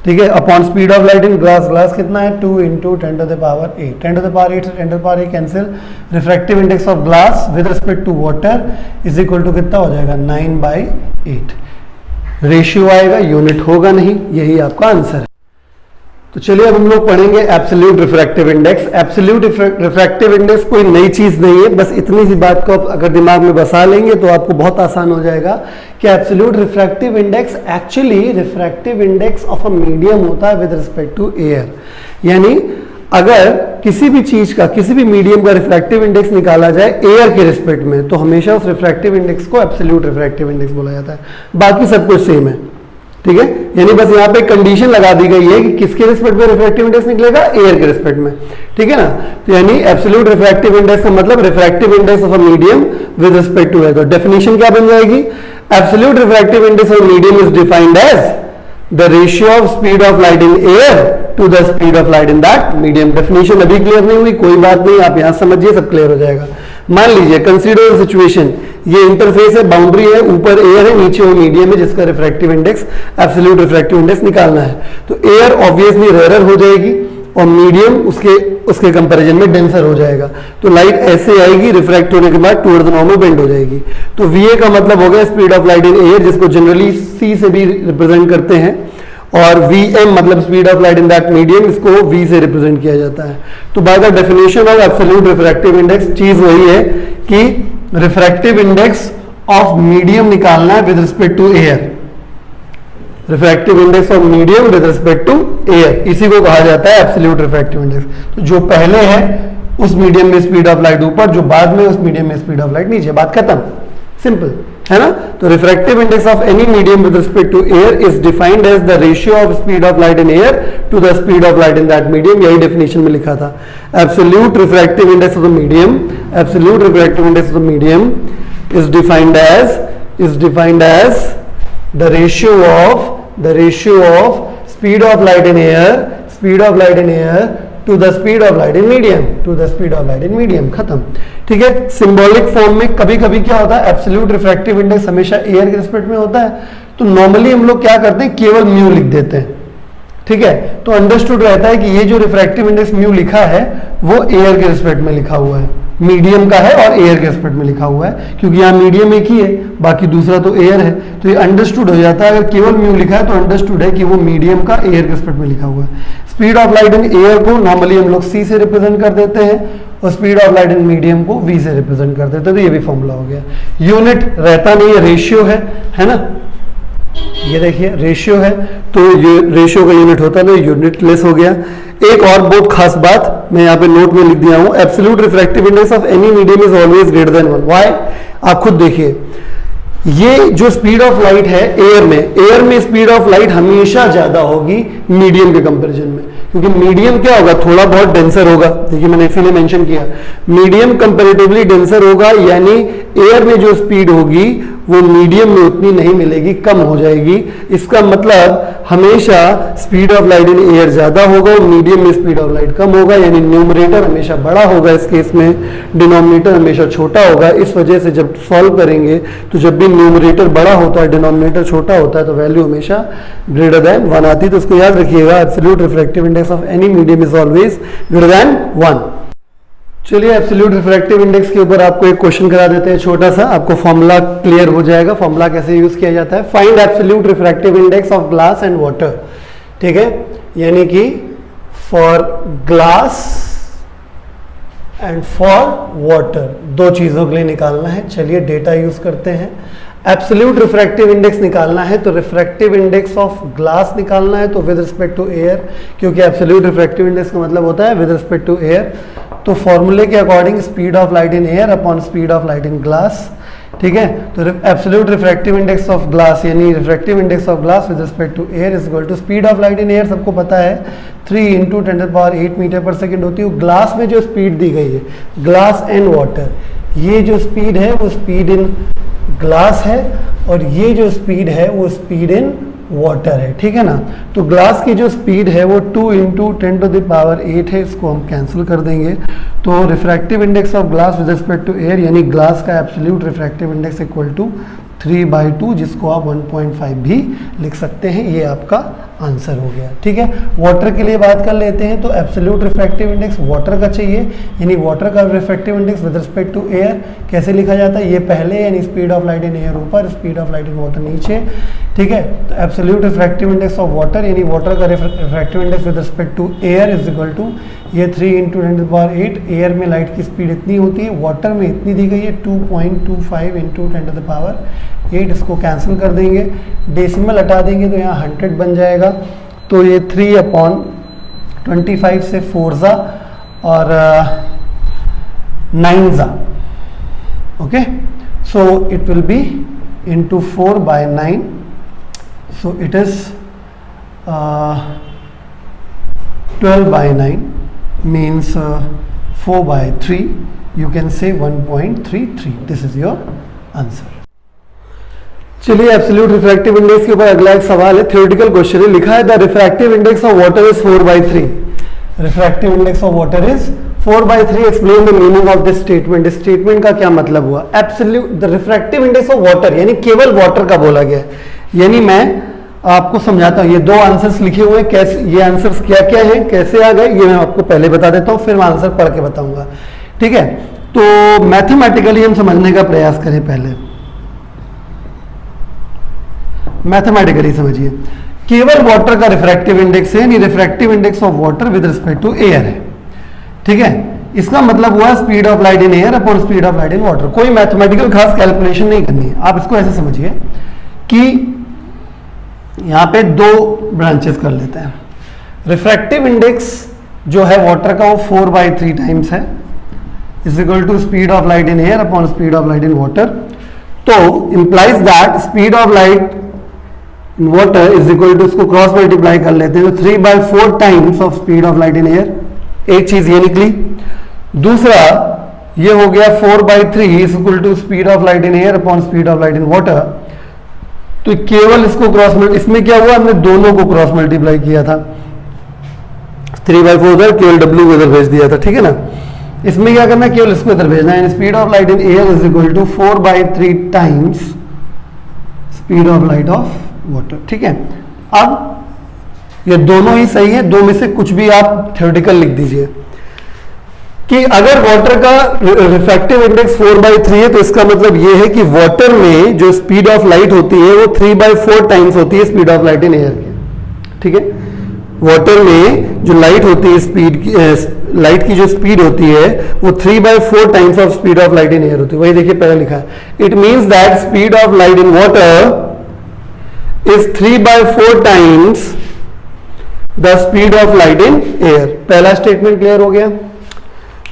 ठीक है, upon speed of light in glass, glass कितना है 2 इंटू 10⁸, 10⁸ से 10⁸ cancel, refractive index of glass with respect to water is equal to कितना हो जाएगा 9/8। रेशियो आएगा, यूनिट होगा नहीं, यही आपका आंसर है। तो चलिए अब हम लोग पढ़ेंगे absolute refractive index. Absolute refractive index कोई नई चीज नहीं है, बस इतनी सी बात को आप अगर दिमाग में बसा लेंगे तो आपको बहुत आसान हो जाएगा कि absolute refractive index actually refractive index of a medium होता है विद रिस्पेक्ट टू एयर। यानी अगर किसी भी चीज का, किसी भी मीडियम का रिफ्रैक्टिव इंडेक्स निकाला जाए एयर के रिस्पेक्ट में, तो हमेशा उस रिफ्रैक्टिव इंडेक्स को एब्सोल्यूट रिफ्रैक्टिव इंडेक्स बोला जाता है, बाकी सब कुछ सेम है, ठीक है। यानी बस यहाँ पे कंडीशन लगा दी गई है कि किसके रिस्पेक्ट में रिफ्रैक्टिव इंडेक्स निकलेगा, एयर के रिस्पेक्ट में, ठीक है ना। तो यानी एब्सोल्यूट रिफ्रैक्टिव इंडेक्स का मतलब refractive index of a medium with respect to air. तो डेफिनेशन क्या बन जाएगी? Absolute refractive index of medium is defined as the ratio of speed of light in air to the speed of light in that medium. Definition अभी क्लियर नहीं हुई, कोई बात नहीं, आप यहां समझिए, सब क्लियर हो जाएगा। मान लीजिए कंसीडर सिचुएशन, ये इंटरफेस है, बाउंड्री है, ऊपर एयर है, नीचे वो मीडियम है जिसका refractive index, absolute refractive index निकालना है। तो एयर ऑब्वियसली रेयर हो जाएगी और मीडियम उसके कंपैरिजन में डेंसर हो जाएगा। तो लाइट ऐसे आएगी, रिफ्रैक्ट होने के बाद टुवर्ड्स द नॉर्मल बेंड हो जाएगी। तो VA का मतलब हो गया speed of light in air, जिसको जनरली C से भी रिप्रेजेंट करते हैं, और VM मतलब speed of light in that medium, इसको V से रिप्रेजेंट किया जाता है। तो by the definition of absolute refractive index चीज वही है कि रिफ्रैक्टिव इंडेक्स ऑफ मीडियम निकालना है with respect to air, refractive index of medium with respect to air, इसी को कहा जाता है एब्सोल्यूट रिफ्रैक्टिव इंडेक्स। तो जो पहले है उस मीडियम में स्पीड ऑफ लाइट ऊपर, जो बाद में उस मीडियम में स्पीड ऑफ लाइट नीचे, बात खत्म, सिंपल है ना। तो refractive index of any medium with respect to air is defined as the ratio of speed of light in air to the speed of light in that medium, यही डेफिनेशन में लिखा था। Absolute refractive index of the medium, absolute refractive index of the medium is defined as the ratio of speed of light in air to the speed of light in medium, खत्म, ठीक है। सिंबॉलिक फॉर्म में कभी कभी क्या होता है, एब्सोल्यूट रिफ्रैक्टिव इंडेक्स हमेशा एयर के रिस्पेक्ट में होता है, तो नॉर्मली हम लोग क्या करते हैं, केवल म्यू लिख देते हैं, ठीक है। तो अंडरस्टूड रहता है कि ये जो रिफ्रैक्टिव इंडेक्स म्यू लिखा है वो एयर के रिस्पेक्ट में लिखा हुआ है, मीडियम का है और एयर के रिस्पेक्ट में लिखा हुआ है, क्योंकि यहाँ मीडियम एक ही है, बाकी दूसरा तो एयर है। तो ये अंडरस्टूड हो जाता है, अगर केवल म्यू लिखा है तो अंडरस्टूड है कि वो मीडियम का एयर के रिस्पेक्ट में लिखा हुआ है। Speed of light in air को नॉर्मली हम लोग C से रिप्रेजेंट कर देते हैं, और speed of light in medium को V से रिप्रेजेंट कर देते हैं। तो ये भी फॉर्मूला हो गया। यूनिट रहता नहीं है, रेशियो है ना, ये देखिए रेशियो है, तो ये रेशियो का यूनिट होता है, यूनिट लेस हो गया। एक और बहुत खास बात मैं यहाँ पे नोट में लिख दिया हूं, absolute refractive index of any medium is always greater than 1। Why? आप खुद देखिए, ये जो स्पीड ऑफ लाइट है एयर में स्पीड ऑफ लाइट हमेशा ज्यादा होगी मीडियम के कंपैरिजन में, क्योंकि मीडियम क्या होगा, थोड़ा बहुत डेंसर होगा। देखिए मैंने इसीलिए मेंशन किया, मीडियम कंपैरेटिवली डेंसर होगा, यानी एयर में जो स्पीड होगी वो मीडियम में उतनी नहीं मिलेगी, कम हो जाएगी। इसका मतलब हमेशा speed of light in air ज्यादा होगा और मीडियम में स्पीड ऑफ लाइट कम होगा, यानी न्यूमरेटर हमेशा बड़ा होगा इस केस में, डिनोमिनेटर हमेशा छोटा होगा। इस वजह से जब सॉल्व करेंगे तो जब भी न्यूमरेटर बड़ा होता है डिनोमिनेटर छोटा होता है तो वैल्यू हमेशा ग्रेटर देन 1 आती है। तो उसको याद रखिएगा, absolute refractive index of any medium is always greater than 1। चलिए एब्सोल्यूट रिफ्रैक्टिव इंडेक्स के ऊपर आपको एक क्वेश्चन करा देते हैं छोटा सा, आपको फॉर्मूला क्लियर हो जाएगा। फॉर्मूला कैसे यूज किया जाता है, find absolute refractive index of glass and water. ठीक है, यानी कि for glass and for water, दो चीजों के लिए निकालना है। चलिए डेटा यूज करते हैं। एब्सोल्यूट रिफ्रैक्टिव इंडेक्स निकालना है तो रिफ्रैक्टिव इंडेक्स ऑफ ग्लास निकालना है तो विद रिस्पेक्ट टू एयर, क्योंकि एब्सोल्यूट रिफ्रैक्टिव इंडेक्स का मतलब होता है विद रिस्पेक्ट टू एयर। तो फॉर्मूले के according speed of light in air upon speed of light in glass. ठीक है, तो absolute refractive index of glass यानी refractive index of glass with respect to air is equal to speed of light in air, सबको पता है 3 × 10⁸ मीटर पर सेकेंड होती है। ग्लास में जो स्पीड दी गई है, ग्लास एंड वाटर, ये जो स्पीड है वो स्पीड इन ग्लास है और ये जो स्पीड है वो स्पीड इन वाटर है। ठीक है ना, तो ग्लास की जो स्पीड है वो 2 × 10⁸ है, इसको हम कैंसिल कर देंगे। तो refractive index of glass with respect to air यानी ग्लास का absolute refractive index equal to 3/2, जिसको आप 1.5 भी लिख सकते हैं। ये आपका आंसर हो गया। ठीक है, वाटर के लिए बात कर लेते हैं तो एब्सोल्यूट रिफ्रैक्टिव इंडेक्स वाटर का चाहिए, यानी वाटर का refractive index with respect to air कैसे लिखा जाता है, ये पहले यानी speed of light in air ऊपर, speed of light in water नीचे। ठीक है, तो absolute refractive index of water यानी वाटर का refractive index with respect to air is equal to ये 3 × 10⁸। एयर में लाइट की स्पीड इतनी होती है, वाटर में इतनी दी गई है 2.25 × 10⁸। इसको कैंसिल कर देंगे, डेसिमल हटा देंगे तो यहाँ 100 बन जाएगा। तो ये 3/25 से 4 जा और 9 जा। Okay, so it will be into 4/9, so it is 12/9 means 4/3, you can say 1.33. this is your answer. चलिए एब्सोल्यूट रिफ्रैक्टिव इंडेक्स के ऊपर अगला एक सवाल है, थ्योरेटिकल क्वेश्चन है। लिखा है the refractive index of water is 4/3। Refractive index of water is 4/3। Explain the meaning of this statement. इस स्टेटमेंट का क्या मतलब हुआ। Absolute the refractive index of water यानी केवल वाटर का बोला गया है। यानी मैं आपको समझाता हूं, ये दो आंसर्स लिखे हुए हैं, कैसे ये आंसर्स क्या क्या है, कैसे आ गए, ये मैं आपको पहले बता देता हूं, फिर मैं आंसर पढ़ के बताऊंगा। ठीक है, तो मैथमेटिकली हम समझने का प्रयास करें। पहले मैथमेटिकली समझिए, केवल वाटर का रिफ्रैक्टिव इंडेक्स है, यानी refractive index of water with respect to air है। ठीक है, इसका मतलब हुआ speed of light in air upon speed of light in water. कोई मैथमेटिकल खास कैलकुलेशन नहीं करनी है, आप इसको ऐसे समझिए कि यहां पे दो ब्रांचेस कर लेते हैं। रिफ्रैक्टिव इंडेक्स जो है वाटर का वो 4/3 टाइम्स है, is equal to speed of light in air upon speed of light in water. तो implies that speed of light in water is equal to, इसको क्रॉस मल्टीप्लाई कर लेते हैं तो 3/4 times of speed of light in air. एक चीज ये निकली। दूसरा ये हो गया 4/3 is equal to speed of light in air upon speed of light in water. तो केवल इसको क्रॉस, इसमें क्या हुआ, हमने दोनों को क्रॉस मल्टीप्लाई किया था, 3/4 उधर, केवल W को इधर भेज दिया था। ठीक है ना, इसमें क्या करना है, केवल इसको इधर भेजना है। Speed of light in air is equal to 4/3 times speed of light of water. ठीक है, अब ये दोनों ही सही है, दो में से कुछ भी आप थ्योरेटिकल लिख दीजिए कि अगर वाटर का रिफ्रैक्टिव इंडेक्स 4/3 है तो इसका मतलब ये है कि वाटर में जो स्पीड ऑफ लाइट होती है वो 3/4 टाइम्स होती है speed of light in air की। ठीक है, वाटर में जो लाइट होती है, स्पीड की लाइट की जो स्पीड होती है वो 3/4 times of speed of light in air होती है। वही देखिए पहले लिखा है, it means that speed of light in water is 3/4 times the speed of light in air. पहला स्टेटमेंट क्लियर हो गया।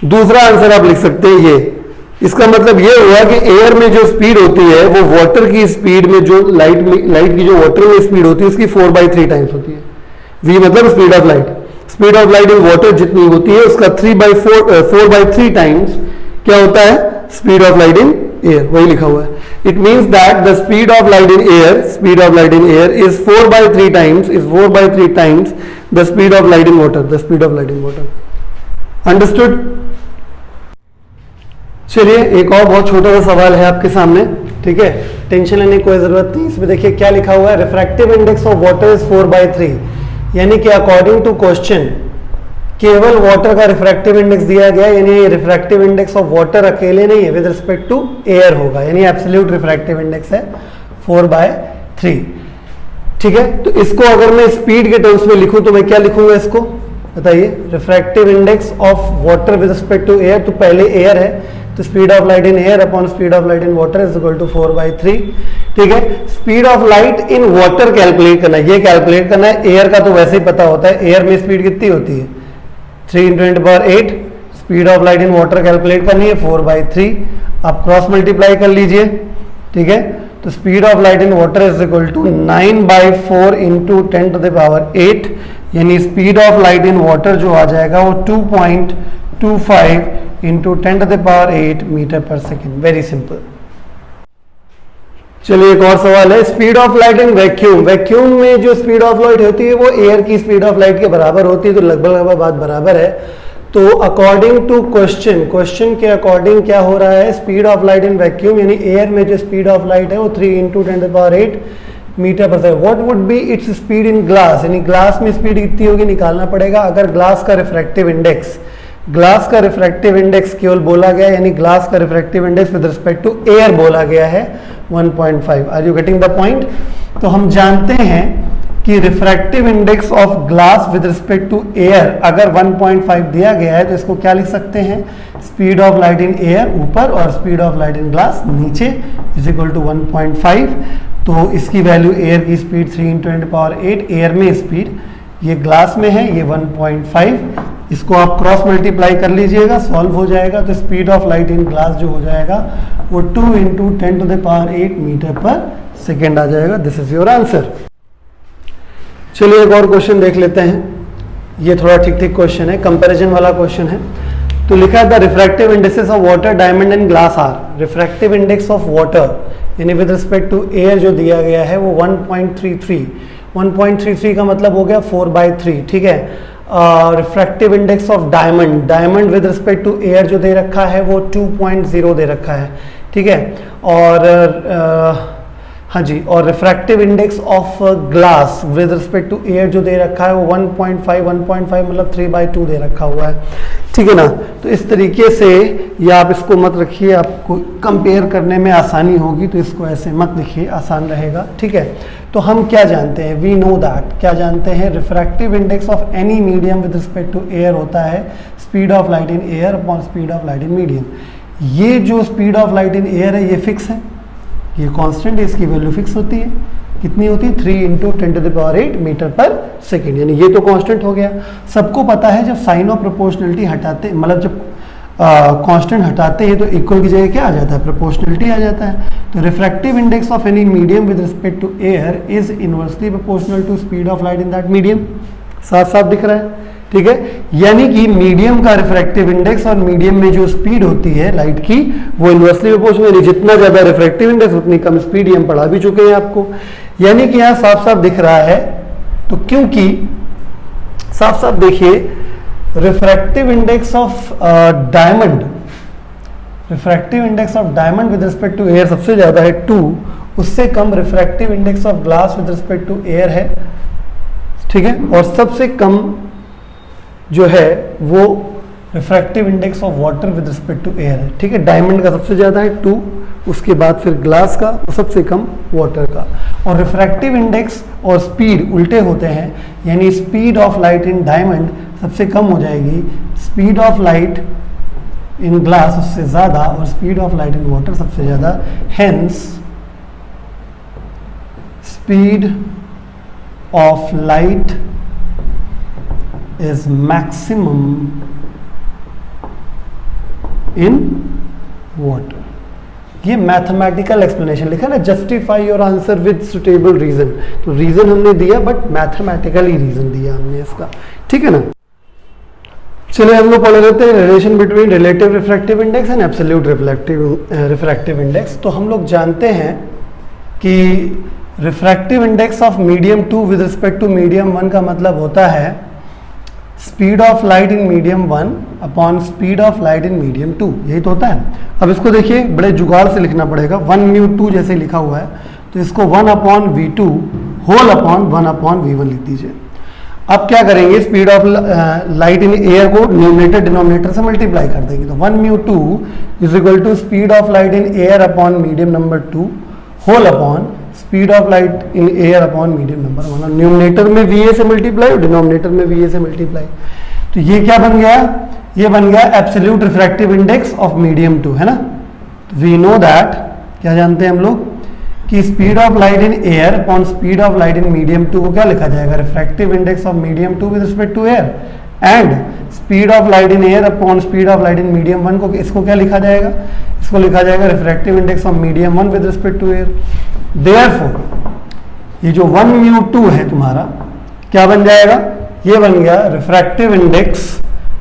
दूसरा आंसर आप लिख सकते हैं ये, इसका मतलब ये हुआ कि एयर में जो स्पीड होती है वो वाटर की स्पीड में जो लाइट की जो वाटर में स्पीड होती है उसकी 4/3 टाइम्स होती है। v मतलब speed of light, speed of light in water जितनी होती है उसका 4/3 टाइम्स क्या होता है speed of light in air, वही लिखा हुआ है. It means that the speed of light in air is 4/3 times the speed of light in water. Understood? चलिए एक और बहुत छोटा सा सवाल है आपके सामने, ठीक है, टेंशन लेने की कोई जरूरत नहीं. इसमें देखिए क्या लिखा हुआ है, refractive index of water is 4/3, यानी कि अकॉर्डिंग टू क्वेश्चन केवल वाटर का रिफ्रैक्टिव इंडेक्स दिया गया, यानी रिफ्रैक्टिव इंडेक्स ऑफ वाटर अकेले नहीं है, विद रिस्पेक्ट टू एयर होगा, यानी एब्सोल्यूट रिफ्रैक्टिव इंडेक्स है 4/3. ठीक है, तो इसको अगर मैं स्पीड के टर्म्स में लिखूं तो मैं क्या लिखूंगा इसको बताइए. Refractive index of water with respect to air, तो पहले एयर है तो speed of light in air upon speed of light in water is equal to 4/3. ठीक है, speed of light in water calculate करना है, ये कैलकुलेट करना है. एयर का तो वैसे ही पता होता है, एयर में स्पीड कितनी होती है 3 × 10⁸. Speed of light in water calculate करनी है 4/3, आप क्रॉस मल्टीप्लाई कर लीजिए. ठीक है, तो speed of light in water is equal to 9/4 × 10⁸, यानी speed of light in water जो आ जाएगा वो 2.25 × 10⁸ मीटर पर सेकेंड. Very simple. चलिए एक और सवाल है, speed of light in vacuum. Vacuum में जो स्पीड ऑफ लाइट होती है वो एयर की स्पीड ऑफ लाइट के बराबर होती है, तो लगभग बात बराबर है. तो अकॉर्डिंग टू क्वेश्चन के अकॉर्डिंग क्या हो रहा है, speed of light in vacuum यानी एयर में जो स्पीड ऑफ लाइट है वो 3 × 10⁸ मीटर पर second. What would be its speed in glass, यानी ग्लास में स्पीड कितनी होगी निकालना पड़ेगा. अगर ग्लास का रिफ्रैक्टिव इंडेक्स केवल बोला गया, यानी ग्लास का refractive index with respect to air बोला गया है 1.5. Are you getting the point? तो हम जानते हैं कि refractive index of glass with respect to air अगर 1.5 दिया गया है तो इसको क्या लिख सकते हैं, speed of light in air ऊपर और speed of light in glass नीचे इज इक्वल टू 1.5. तो इसकी वैल्यू एयर की स्पीड 3 × 10⁸, एयर में स्पीड, ये ग्लास में है ये 1.5. इसको आप क्रॉस मल्टीप्लाई कर लीजिएगा, सॉल्व हो जाएगा. तो speed of light in glass जो हो जाएगा वो 2 × 10⁸ मीटर पर सेकेंड आ जाएगा. This is your answer. चलिए एक और क्वेश्चन देख लेते हैं. ये थोड़ा ठीक क्वेश्चन है, कंपैरिजन वाला क्वेश्चन है. तो लिखा है the refractive indexes of water, diamond and glass are. Refractive index of water यानी विद रिस्पेक्ट टू एयर जो दिया गया है वो 1.33 का मतलब हो गया 4/3. ठीक है, refractive index of diamond with respect to air जो दे रखा है वो 2.0 दे रखा है. ठीक है, और हाँ जी, और refractive index of glass with respect to air जो दे रखा है वो 1.5 मतलब 3/2 दे रखा हुआ है. ठीक है ना, तो इस तरीके से या आप इसको मत रखिए, आपको कंपेयर करने में आसानी होगी, तो इसको ऐसे मत लिखिए, आसान रहेगा. ठीक है, तो हम क्या जानते हैं, वी नो दैट, क्या जानते हैं, refractive index of any medium with respect to air होता है speed of light in air upon speed of light in medium. ये जो speed of light in air है ये फिक्स है, ये कांस्टेंट है, इसकी वैल्यू फिक्स होती है. कितनी होती है 3 × 10⁸ मीटर पर सेकेंड, यानी ये तो कांस्टेंट हो गया. सबको पता है जब साइन ऑफ प्रोपोर्शनलिटी हटाते, मतलब जब कांस्टेंट हटाते हैं तो इक्वल की जगह क्या आ जाता है, प्रोपोर्शनलिटी आ जाता है. तो refractive index of any medium with respect to air is inversely proportional to speed of light in that medium. साफ साफ दिख रहा है. ठीक है, यानी कि मीडियम का रिफ्रैक्टिव इंडेक्स और मीडियम में जो स्पीड होती है लाइट की वो इनवर्सली प्रोपोर्शनल, जितना ज्यादा रिफ्रैक्टिव इंडेक्स उतनी कम स्पीड, ये हम पढ़ा भी चुके हैं आपको. यानी कि यहां साफ साफ दिख रहा है, तो क्योंकि साफ साफ देखिए refractive index of diamond with respect to air सबसे ज्यादा है 2, उससे कम refractive index of glass with respect to air है. ठीक है, और सबसे कम जो है वो refractive index of water with respect to air है. ठीक है, डायमंड का सबसे ज्यादा है 2, उसके बाद फिर ग्लास का, और सबसे कम वाटर का. और रिफ्रैक्टिव इंडेक्स और स्पीड उल्टे होते हैं, यानी speed of light in diamond सबसे कम हो जाएगी, speed of light in glass उससे ज्यादा, और speed of light in water सबसे ज्यादा. Hence speed of light is maximum in water. ये मैथमेटिकल एक्सप्लेनेशन लिखा ना, justify your answer with suitable reason. तो रीजन हमने दिया बट मैथमेटिकली रीजन दिया हमने इसका. ठीक है ना. चलिए हम लोग पढ़ लेते हैं relation between relative refractive index and absolute refractive index. तो हम लोग जानते हैं कि refractive index of medium 2 with respect to medium 1 का मतलब होता है speed of light in medium 1 upon speed of light in medium 2, यही तो होता है। अब इसको देखिए बड़े जुगाड़ से लिखना पड़ेगा, 1 म्यू 2 जैसे लिखा हुआ है तो इसको 1 upon V2 whole upon 1 upon V1 लिख दीजिए। अब क्या करेंगे, speed of light in air को न्यूमरेटर डिनोमिनेटर से मल्टीप्लाई कर देंगे, तो 1 mu 2 is equal to speed of light in air upon medium number 2 whole upon speed of light in air upon medium number 1। Numerator में VA से मल्टीप्लाई और डिनोमिनेटर में VA से मल्टीप्लाई, तो ये क्या बन गया, ये बन गया absolute refractive index of medium 2, है ना। वी नो दैट, क्या जानते हैं हम लोग कि speed of light in air upon speed of light in medium 2 को क्या लिखा जाएगा, refractive index of medium 2 with respect to air, and speed of light in air upon speed of light in medium 1 को, इसको क्या लिखा जाएगा, इसको लिखा जाएगा refractive index of medium 1 with respect to air. Therefore ये जो 1 म्यू 2 है तुम्हारा क्या बन जाएगा, ये बन गया refractive index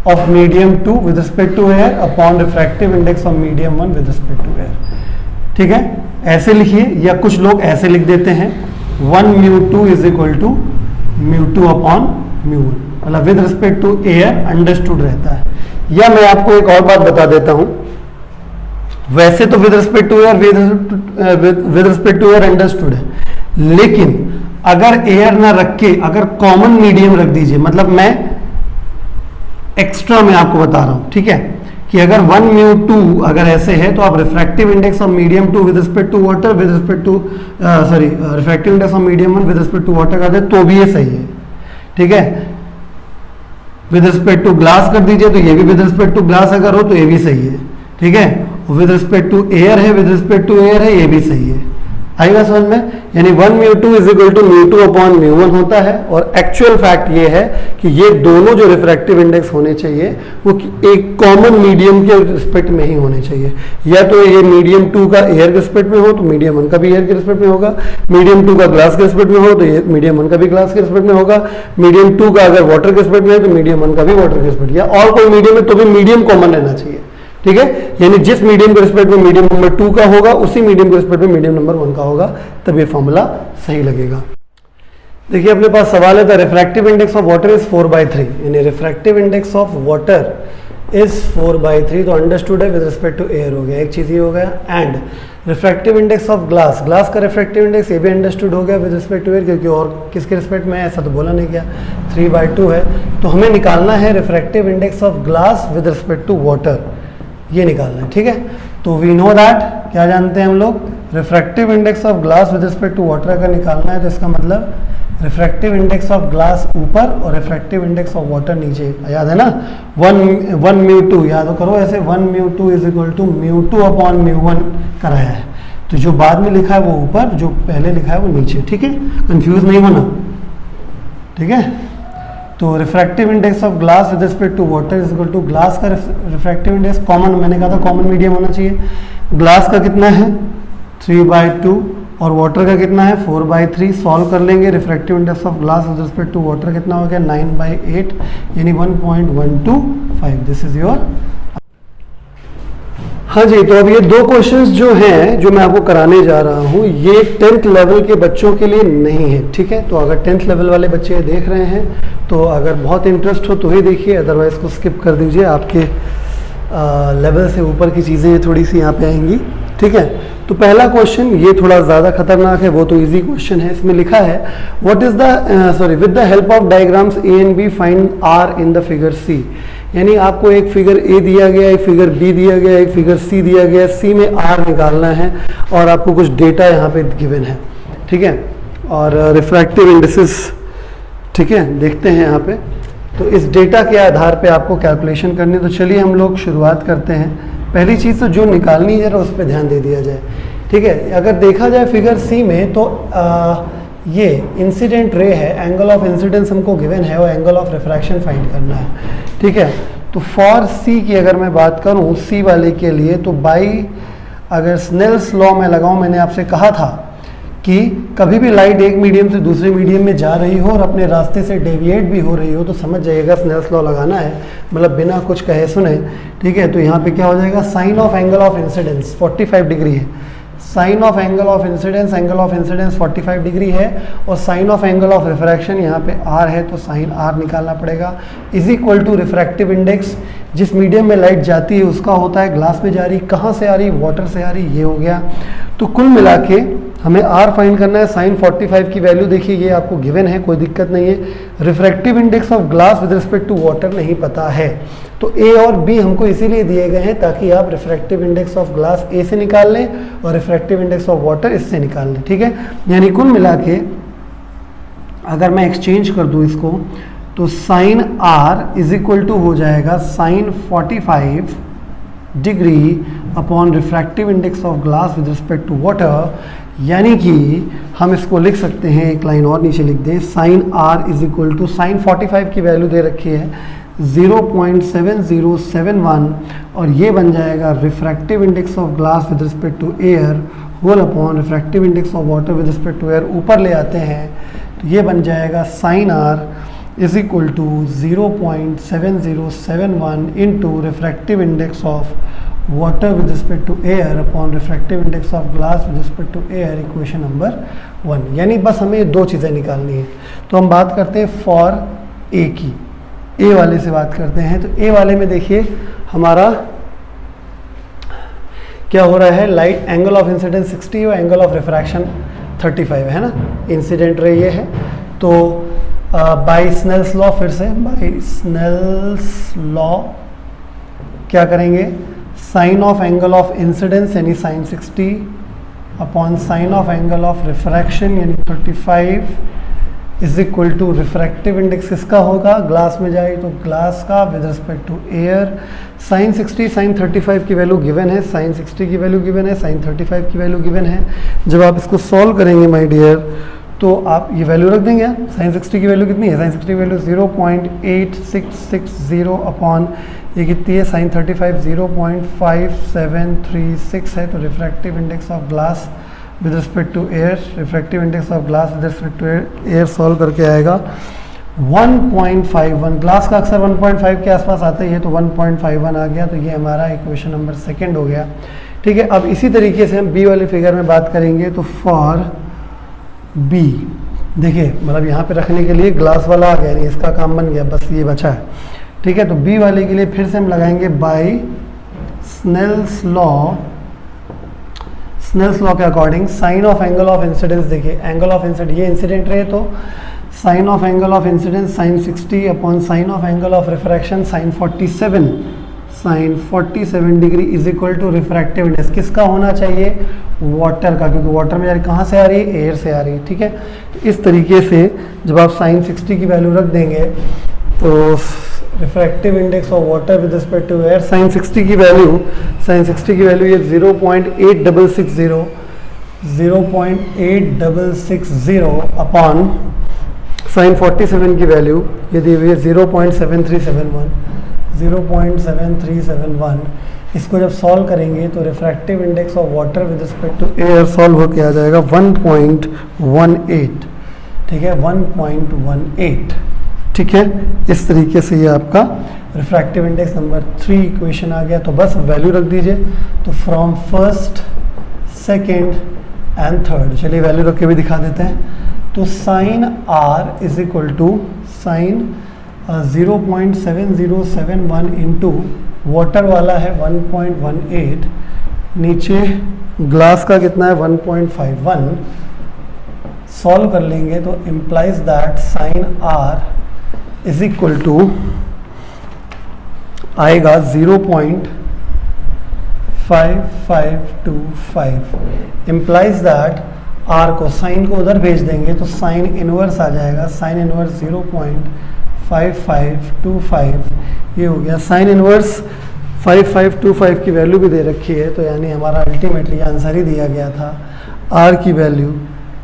of medium 2 with respect to air upon refractive index of medium 1 with respect to air. ठीक है, ऐसे लिखिए, या कुछ लोग ऐसे लिख देते हैं 1 mu 2 is equal to mu 2 upon mu 1, मतलब with respect to air understood रहता है। या मैं आपको एक और बात बता देता हूं, वैसे तो with respect to air with respect to air understood है, लेकिन अगर एयर ना रख के अगर कॉमन मीडियम रख दीजिए, मतलब मैं एक्स्ट्रा में आपको बता रहा हूं, ठीक है, कि अगर 1 म्यू 2 अगर ऐसे है तो आप refractive index of medium 2 with respect to water with respect to refractive index of medium 1 with respect to water कर दे तो भी ये सही है। ठीक है, विद रिस्पेक्ट टू ग्लास कर दीजिए तो ये भी विद रिस्पेक्ट टू ग्लास अगर हो तो ये भी सही है। ठीक है, विद रिस्पेक्ट टू एयर है, विद रिस्पेक्ट टू एयर है, ये भी सही है। आएगा समझ में, यानी 1 mu 2 is equal to mu 2 upon mu 1 होता है। और एक्चुअल फैक्ट ये है कि ये दोनों जो रिफ्रैक्टिव इंडेक्स होने चाहिए वो एक कॉमन मीडियम के रिस्पेक्ट में ही होने चाहिए। या तो ये मीडियम 2 का एयर के रिस्पेक्ट में हो तो मीडियम 1 का भी एयर के रिस्पेक्ट में होगा, मीडियम 2 का ग्लास के रिस्पेक्ट में हो तो ये मीडियम 1 का भी ग्लास के रिस्पेक्ट में होगा, मीडियम 2 का अगर वाटर के रिस्पेक्ट में है तो मीडियम 1 का भी वाटर के रिस्पेक्ट, या और कोई मीडियम है तो भी मीडियम कॉमन रहना चाहिए। ठीक है, यानी जिस मीडियम के रिस्पेक्ट में मीडियम नंबर 2 का होगा उसी मीडियम के रिस्पेक्ट में मीडियम नंबर 1 का होगा, तब ये फॉर्मूला सही लगेगा। देखिए अपने पास सवाल है, the refractive index of water is 4/3, यानी refractive index of water is 4/3, तो अंडरस्टूड है विद रिस्पेक्ट टू एयर हो गया, एक चीज ये हो गया। And refractive index of glass, glass का रिफ्रैक्टिव इंडेक्स ये भी अंडरस्टूड हो गया विद रिस्पेक्ट टू एयर, क्योंकि और किसके रिस्पेक्ट में है ऐसा तो बोला नहीं गया, 3/2 है। तो हमें निकालना है refractive index of glass with respect to water, ये निकालना है। ठीक है, तो वी नो दैट, क्या जानते हैं हम लोग, refractive index of glass with respect to water अगर निकालना है तो इसका मतलब रिफ्रैक्टिव इंडेक्स ऑफ ग्लास ऊपर और रिफ्रैक्टिव इंडेक्स ऑफ वाटर नीचे, याद है ना। 1 म्यू 2 याद करो ऐसे, 1 mu 2 is equal to mu 2 upon mu 1 कराया है, तो जो बाद में लिखा है वो ऊपर, जो पहले लिखा है वो नीचे। ठीक है, कंफ्यूज नहीं होना। ठीक है, तो refractive index of glass with respect to water is equal to glass का रिफ्रैक्टिव इंडेक्स कॉमन, मैंने कहा था कॉमन मीडियम होना चाहिए, ग्लास का कितना है 3/2 और वाटर का कितना है 4/3। सॉल्व कर लेंगे, refractive index of glass with respect to water कितना हो गया 9/8 यानी 1.125। This is your. हाँ जी, तो अब ये दो क्वेश्चंस जो हैं जो मैं आपको कराने जा रहा हूँ ये 10th लेवल के बच्चों के लिए नहीं है। ठीक है, तो अगर 10th लेवल वाले बच्चे देख रहे हैं तो अगर बहुत इंटरेस्ट हो तो ही देखिए, अदरवाइज को स्किप कर दीजिए, आपके लेवल से ऊपर की चीज़ें थोड़ी सी यहाँ पे आएंगी। ठीक है, तो पहला क्वेश्चन ये थोड़ा ज़्यादा खतरनाक है, वो तो इजी क्वेश्चन है। इसमें लिखा है what is the with the help of diagrams A and B find r in the figure C, यानी आपको एक फिगर ए दिया गया, एक फिगर बी दिया गया, एक फिगर सी दिया गया, सी में आर निकालना है और आपको कुछ डेटा यहाँ पे गिवन है। ठीक है, और रिफ्रैक्टिव इंडेक्सेस, ठीक है, देखते हैं यहाँ पे। तो इस डेटा के आधार पे आपको कैलकुलेशन करनी है, तो चलिए हम लोग शुरुआत करते हैं। पहली चीज़ तो जो निकालनी है जरा उस पर ध्यान दे दिया जाए। ठीक है, अगर देखा जाए फिगर सी में तो ये इंसिडेंट रे है, एंगल ऑफ इंसिडेंस हमको गिवन है और एंगल ऑफ रिफ्रैक्शन फाइंड करना है। ठीक है, तो फॉर सी की अगर मैं बात करूं सी वाले के लिए, तो बाई अगर स्नेल्स लॉ में लगाऊं, मैंने आपसे कहा था कि कभी भी लाइट एक मीडियम से दूसरे मीडियम में जा रही हो और अपने रास्ते से डेविएट भी हो रही हो तो समझ जाइएगा स्नेल्स लॉ लगाना है, मतलब बिना कुछ कहे सुने, ठीक है। तो यहाँ पे क्या हो जाएगा, sine of angle of incidence 45 degree है, sine of angle of incidence 45 degree है, और sine of angle of refraction यहाँ पे r है, तो साइन r निकालना पड़ेगा, is equal to refractive index, जिस मीडियम में लाइट जाती है उसका होता है ग्लास में जा रही, कहाँ से आ रही, वाटर से आ रही, ये हो गया। तो कुल मिला के हमें r फाइंड करना है, साइन 45 की वैल्यू देखिए ये आपको गिवन है, कोई दिक्कत नहीं है। Refractive index of glass with respect to water नहीं पता है, तो a और b हमको इसीलिए दिए गए हैं ताकि आप refractive index of glass a से निकाल लें और रिफ्रैक्टिव इंडेक्स ऑफ वाटर इससे निकाल लें, ठीक है। यानी कुल मिला के अगर मैं एक्सचेंज कर दूं इसको तो sine r is equal to हो जाएगा sine 45 degree upon refractive index of glass with respect to water, यानी कि हम इसको लिख सकते हैं, एक लाइन और नीचे लिख दें, sine r is equal to sine 45 की वैल्यू दे रखी है 0.7071 और ये बन जाएगा refractive index of glass with respect to air whole upon refractive index of water with respect to air, ऊपर ले आते हैं तो ये बन जाएगा sine r is equal to 0.7071 into refractive index of water with respect to air upon refractive index of glass with respect to air, equation number 1। यानी बस हमें ये दो चीज़ें निकालनी है। तो हम बात करते हैं फॉर ए की, ए वाले से बात करते हैं। तो ए वाले में देखिए हमारा क्या हो रहा है, लाइट एंगल ऑफ इंसिडेंस 60 और एंगल ऑफ रिफ्रैक्शन 35 है ना, इंसिडेंट रे ये है। तो बाय स्नेल्स लॉ, फिर से बाय स्नेल्स लॉ क्या करेंगे, sine of angle of incidence यानी sine 60 upon sine of angle of refraction यानी 35 is equal to refractive index किसका होगा, ग्लास में जाए तो ग्लास का with respect to air, sine 60 sine 35 की वैल्यू गिवन है, साइन 60 की वैल्यू गिवन है, साइन 35 की वैल्यू गिवन है। जब आप इसको सॉल्व करेंगे माय डियर तो आप ये वैल्यू रख देंगे, साइन 60 की वैल्यू कितनी है, साइन 60 की वैल्यू 0.8660 अपॉन ये कितनी है, साइन 35 0.5736 है। तो refractive index of glass with respect to air, refractive index of glass with respect to air solve करके आएगा 1.51। ग्लास का अक्सर 1.5 के आसपास आता ही है, तो 1.51 आ गया। तो ये हमारा इक्वेशन नंबर 2 हो गया, ठीक है। अब इसी तरीके से हम बी वाले फिगर में बात करेंगे। तो फॉर बी देखिए, मतलब यहाँ पे रखने के लिए ग्लास वाला आ गया, यानी इसका काम बन गया, बस ये बचा है, ठीक है। तो बी वाले के लिए फिर से हम लगाएंगे by Snell's law, Snell's law के according sine of angle of incidence, देखिए एंगल ऑफ इंसिडेंस ये इंसिडेंट रहे तो sine of angle of incidence sine 60 upon sine of angle of refraction sine 47 degree is equal to refractive index किसका होना चाहिए, वाटर का, क्योंकि वाटर में जा रही कहाँ से आ रही है, एयर से आ रही है, ठीक है। तो इस तरीके से जब आप साइन 60 की वैल्यू रख देंगे तो refractive index of water with respect to air, sine 60 की वैल्यू ये 0.860 अपॉन साइन 47 की वैल्यू ये दी हुई है 0.7371। इसको जब सॉल्व करेंगे तो refractive index of water with respect to air solve होके आ जाएगा 1.18, ठीक है, 1.18, ठीक है। इस तरीके से ये आपका रिफ्रैक्टिव इंडेक्स नंबर 3 इक्वेशन आ गया। तो बस वैल्यू रख दीजिए। तो from first, second and third, चलिए वैल्यू रख के भी दिखा देते हैं। तो sine r is equal to sine 0.7071 into water वाला है 1.18, नीचे ग्लास का कितना है 1.51, सॉल्व कर लेंगे तो implies that sine r is equal to आएगा 0.5525, इम्प्लाइज दैट r को, साइन को उधर भेज देंगे तो साइन इनवर्स आ जाएगा, साइन इनवर्स 0.5525 ये हो गया। साइन इनवर्स 5525 की वैल्यू भी दे रखी है, तो यानी हमारा अल्टीमेटली आंसर ही दिया गया था, r की वैल्यू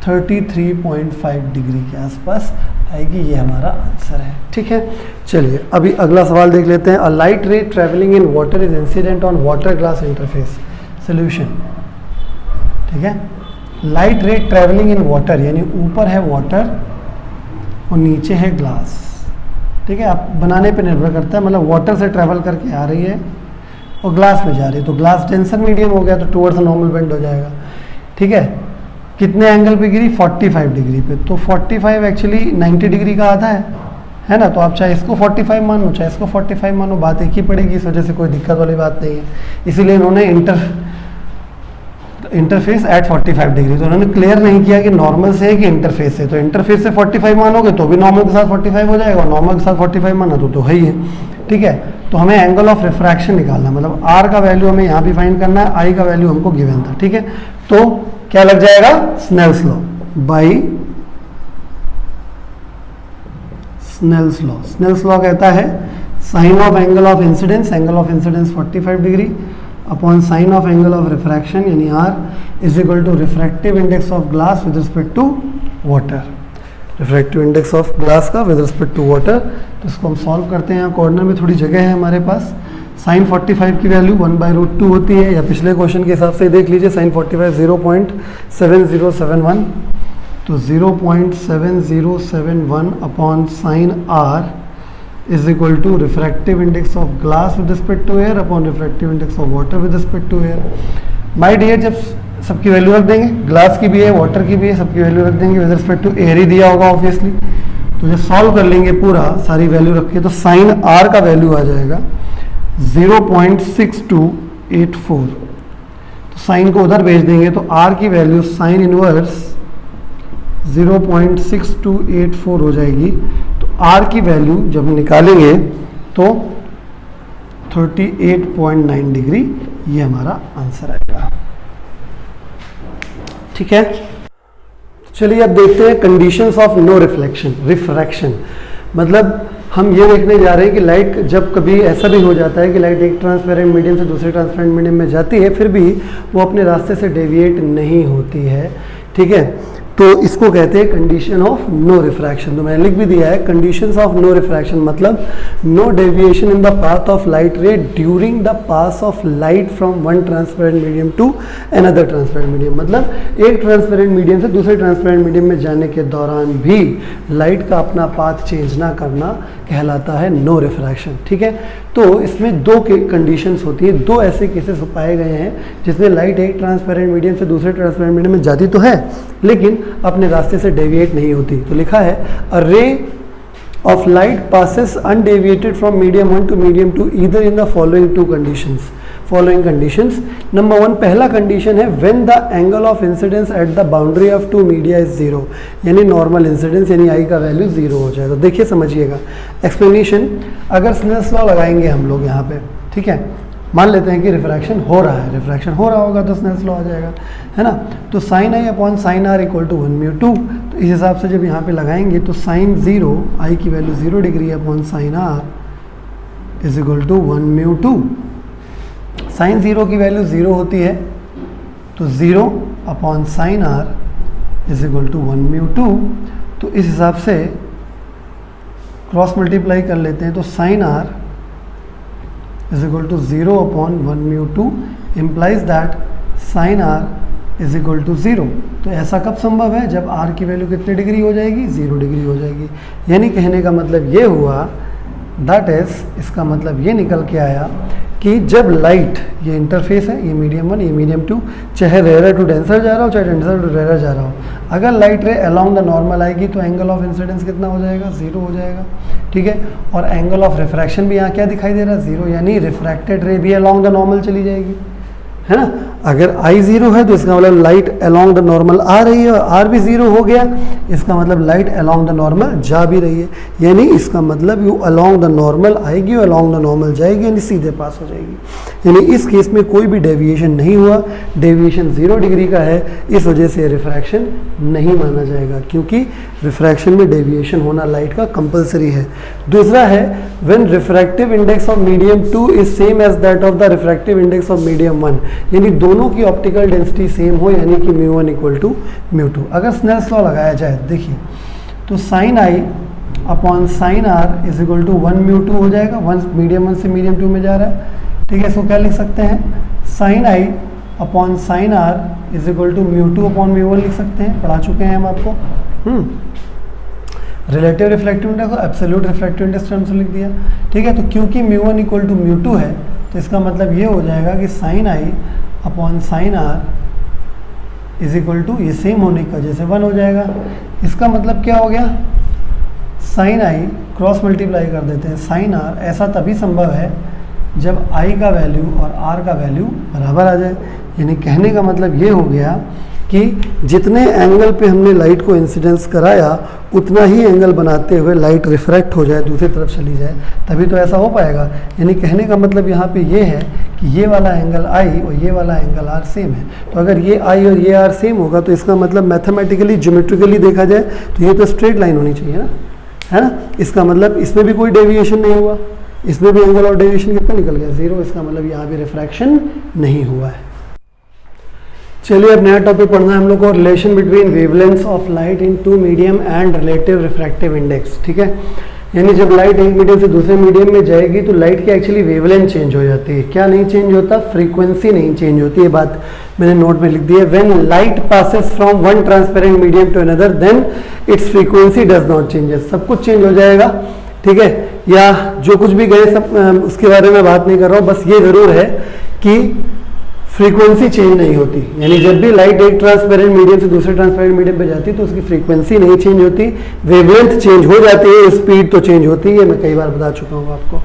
33.5 डिग्री के आसपास आएगी, ये हमारा आंसर है, ठीक है। चलिए अभी अगला सवाल देख लेते हैं। A light ray travelling in water is incident on water glass interface, solution, ठीक है। Light ray travelling in water, यानी ऊपर है वाटर और नीचे है ग्लास, ठीक है, आप बनाने पे निर्भर करता है, मतलब वाटर से ट्रैवल करके आ रही है और ग्लास में जा रही है, तो ग्लास डेंसर मीडियम हो गया तो टुवर्ड्स नॉर्मल बेंड हो जाएगा, ठीक है। कितने एंगल पे गिरी? 45 डिग्री पे, तो 45 एक्चुअली 90 डिग्री का आधा है ना, तो आप चाहे इसको 45 मानो चाहे इसको 45 मानो, बात एक ही पड़ेगी, इस वजह से कोई दिक्कत वाली बात नहीं है। इसीलिए इन्होंने इंटरफेस एट 45 डिग्री, तो उन्होंने क्लियर नहीं किया कि नॉर्मल से है कि इंटरफेस से, तो इंटरफेस से 45 मानोगे तो भी नॉर्मल के साथ 45 हो जाएगा, और नॉर्मल के साथ 45 माना तो है ही है, ठीक है। तो हमें एंगल ऑफ रिफ्रैक्शन निकालना है, मतलब आर का वैल्यू हमें यहाँ भी फाइंड करना है, आई का वैल्यू हमको गिवन था, ठीक है। तो क्या लग जाएगा? Snell's law by Snell's law. Snell's law कहता है sine of angle of incidence 45 degree upon sine of angle of refraction यानी r is equal to refractive index of glass with respect to water. Refractive index of glass का विद रिस्पेक्ट टू वाटर, तो इसको हम सॉल्व करते हैं। यहाँ कॉर्नर में थोड़ी जगह है हमारे पास। साइन 45 की वैल्यू 1/√2 होती है, या पिछले क्वेश्चन के हिसाब से देख लीजिए, साइन 45 0.7071, तो 0.7071 upon sine are is equal to refractive index of glass with respect to air upon refractive index of water with respect to air. My dear, जब सबकी वैल्यू रख देंगे, ग्लास की भी है वाटर की भी है, सबकी वैल्यू रख देंगे, विद रिस्पेक्ट टू एयर ही दिया होगा ऑब्वियसली, तो जब सॉल्व कर लेंगे पूरा सारी वैल्यू रख के, तो साइन आर का वैल्यू आ जाएगा 0.6284, तो साइन को उधर भेज देंगे तो आर की वैल्यू साइन इनवर्स 0.6284 हो जाएगी। तो आर की वैल्यू जब निकालेंगे तो 38.9 डिग्री, ये हमारा आंसर आएगा, ठीक है। चलिए अब देखते हैं कंडीशंस ऑफ नो रिफ्रैक्शन। मतलब हम ये देखने जा रहे हैं कि लाइट जब कभी ऐसा भी हो जाता है कि लाइट एक ट्रांसपेरेंट मीडियम से दूसरे ट्रांसपेरेंट मीडियम में जाती है, फिर भी वो अपने रास्ते से डेविएट नहीं होती है, ठीक है, तो इसको कहते हैं कंडीशन ऑफ नो रिफ्रैक्शन। तो मैंने लिख भी दिया है, कंडीशंस ऑफ नो रिफ्रैक्शन मतलब no deviation in the path of light ray during the pass of light from one transparent medium to another transparent medium, मतलब एक ट्रांसपेरेंट मीडियम से दूसरे ट्रांसपेरेंट मीडियम में जाने के दौरान भी लाइट का अपना पाथ चेंज ना करना कहलाता है नो रिफ्रैक्शन, ठीक है। तो इसमें दो कंडीशंस होती है, दो ऐसे केसेस पाए गए हैं जिसमें लाइट एक ट्रांसपेरेंट मीडियम से दूसरे ट्रांसपेरेंट मीडियम में जाती तो है लेकिन अपने रास्ते से डेविएट नहीं होती। तो लिखा है a ray of light passes undeviated from medium 1 to medium 2 either in the following conditions. Number 1 पहला कंडीशन है when the angle of incidence at the boundary of two media is 0, यानी नॉर्मल इंसिडेंस यानी आई का वैल्यू 0 हो जाएगा। तो देखिए समझिएगा एक्सप्लेनेशन, अगर स्नेल्स लॉ लगाएंगे हम लोग यहाँ पे, ठीक है, मान लेते हैं कि रिफ्रैक्शन हो रहा है, रिफ्रैक्शन हो रहा होगा तो स्नेल्स लॉ आ जाएगा, है ना। तो sine I upon sine are equal to 1/2, तो इस हिसाब से जब यहाँ पे लगाएंगे तो साइन 0 आई की value 0 degree upon sine are is equal to 1/2। Sine 0 की वैल्यू 0 होती है तो 0 upon sine are is equal to 1/2, तो इस हिसाब से क्रॉस मल्टीप्लाई कर लेते हैं तो sine are is equal to 0 upon 1/2 implies that sine are is equal to 0। तो ऐसा कब संभव है? जब आर की वैल्यू कितने डिग्री हो जाएगी? 0 डिग्री हो जाएगी। यानी कहने का मतलब ये हुआ, दैट इज, इसका मतलब ये निकल के आया कि जब लाइट, ये इंटरफेस है, ये मीडियम 1 ये मीडियम 2, चाहे रेयर टू डेंसर जा रहा हो चाहे डेंसर टू रेयर जा रहा हो, अगर लाइट रे अलोंग द नॉर्मल आएगी तो एंगल ऑफ इंसिडेंस कितना हो जाएगा? 0 हो जाएगा, ठीक है। और एंगल ऑफ रिफ्रैक्शन भी यहाँ क्या दिखाई दे रहा है? 0, यानी रिफ्रैक्टेड रे भी अलोंग द नॉर्मल चली जाएगी, है ना। अगर आई 0 है तो इसका मतलब लाइट अलोंग द नॉर्मल आ रही है और आर भी 0 हो गया, इसका मतलब लाइट अलोंग द नॉर्मल जा भी रही है, यानी इसका मतलब यू अलोंग द नॉर्मल आएगी और अलोंग द नॉर्मल जाएगी, यानी सीधे पास हो जाएगी। यानी इस केस में कोई भी डेविएशन नहीं हुआ, डेविएशन 0 डिग्री का है, इस वजह से रिफ्रैक्शन नहीं माना जाएगा, क्योंकि रिफ्रैक्शन में डेविएशन होना लाइट का कंपलसरी है। दूसरा है when refractive index of medium 2 is same as that of the refractive index of medium 1, यानी दोनों की ऑप्टिकल डेंसिटी सेम हो, यानी कि μ1 इक्वल टू μ2। अगर स्नेल्स लॉ लगाया जाए, देखिए, तो sine I upon sine are is equal to 1/2 हो जाएगा, मीडियम 1 से मीडियम 2 में जा रहा है, ठीक है। इसको क्या लिख सकते हैं? Sine I upon sine are is equal to mu two upon mu one लिख सकते हैं, पढ़ा चुके हैं हम आपको। रिलेटिव रिफ्लेक्टिव इंडेक्स को एब्सोल्यूट रिफ्लेक्टिव इंडेक्स टर्म्स में लिख दिया, ठीक है। तो क्योंकि mu one equal to mu two है तो इसका मतलब ये हो जाएगा कि sine I upon sine are is equal to, ये सेम होने की वजह से 1 हो जाएगा। इसका मतलब क्या हो गया, साइन आई क्रॉस मल्टीप्लाई कर देते हैं साइन आर, ऐसा तभी संभव है जब आई का वैल्यू और आर का वैल्यू बराबर आ जाए। यानी कहने का मतलब ये हो गया कि जितने एंगल पे हमने लाइट को इंसिडेंस कराया उतना ही एंगल बनाते हुए लाइट रिफ्रैक्ट हो जाए, दूसरी तरफ चली जाए, तभी तो ऐसा हो पाएगा। यानी कहने का मतलब यहाँ पे ये है कि ये वाला एंगल आई और ये वाला एंगल आर सेम है। तो अगर ये आई और ये आर सेम होगा तो इसका मतलब मैथमेटिकली ज्योमेट्रिकली देखा जाए तो ये तो स्ट्रेट लाइन होनी चाहिए ना, है ना। इसका मतलब इसमें भी कोई डेविएशन नहीं हुआ, इसमें भी एंगल और डेविएशन कितना निकल गया, 0। इसका मतलब यहाँ भी रिफ्रैक्शन नहीं हुआ है। चलिए अब नया टॉपिक पढ़ना है हम लोग को, relation between wavelengths of light in two medium and relative refractive index, ठीक है। यानी जब लाइट एक मीडियम से दूसरे मीडियम में जाएगी तो लाइट की एक्चुअली वेवलेंथ चेंज हो जाती है। क्या नहीं चेंज होता, फ्रीक्वेंसी नहीं चेंज होती। ये बात मैंने नोट में लिख दी है। When light passes from one transparent medium to another then its frequency does not changes. सब कुछ चेंज हो जाएगा, ठीक है, या जो कुछ भी गए सब उसके बारे में बात नहीं कर रहा हूँ। बस ये जरूर है कि फ्रीक्वेंसी चेंज नहीं होती। यानी जब भी लाइट एक ट्रांसपेरेंट मीडियम से दूसरे ट्रांसपेरेंट मीडियम पे जाती है तो उसकी फ्रीक्वेंसी नहीं चेंज होती, वेवलेंथ चेंज हो जाती है, स्पीड तो चेंज होती है, मैं कई बार बता चुका हूँ आपको,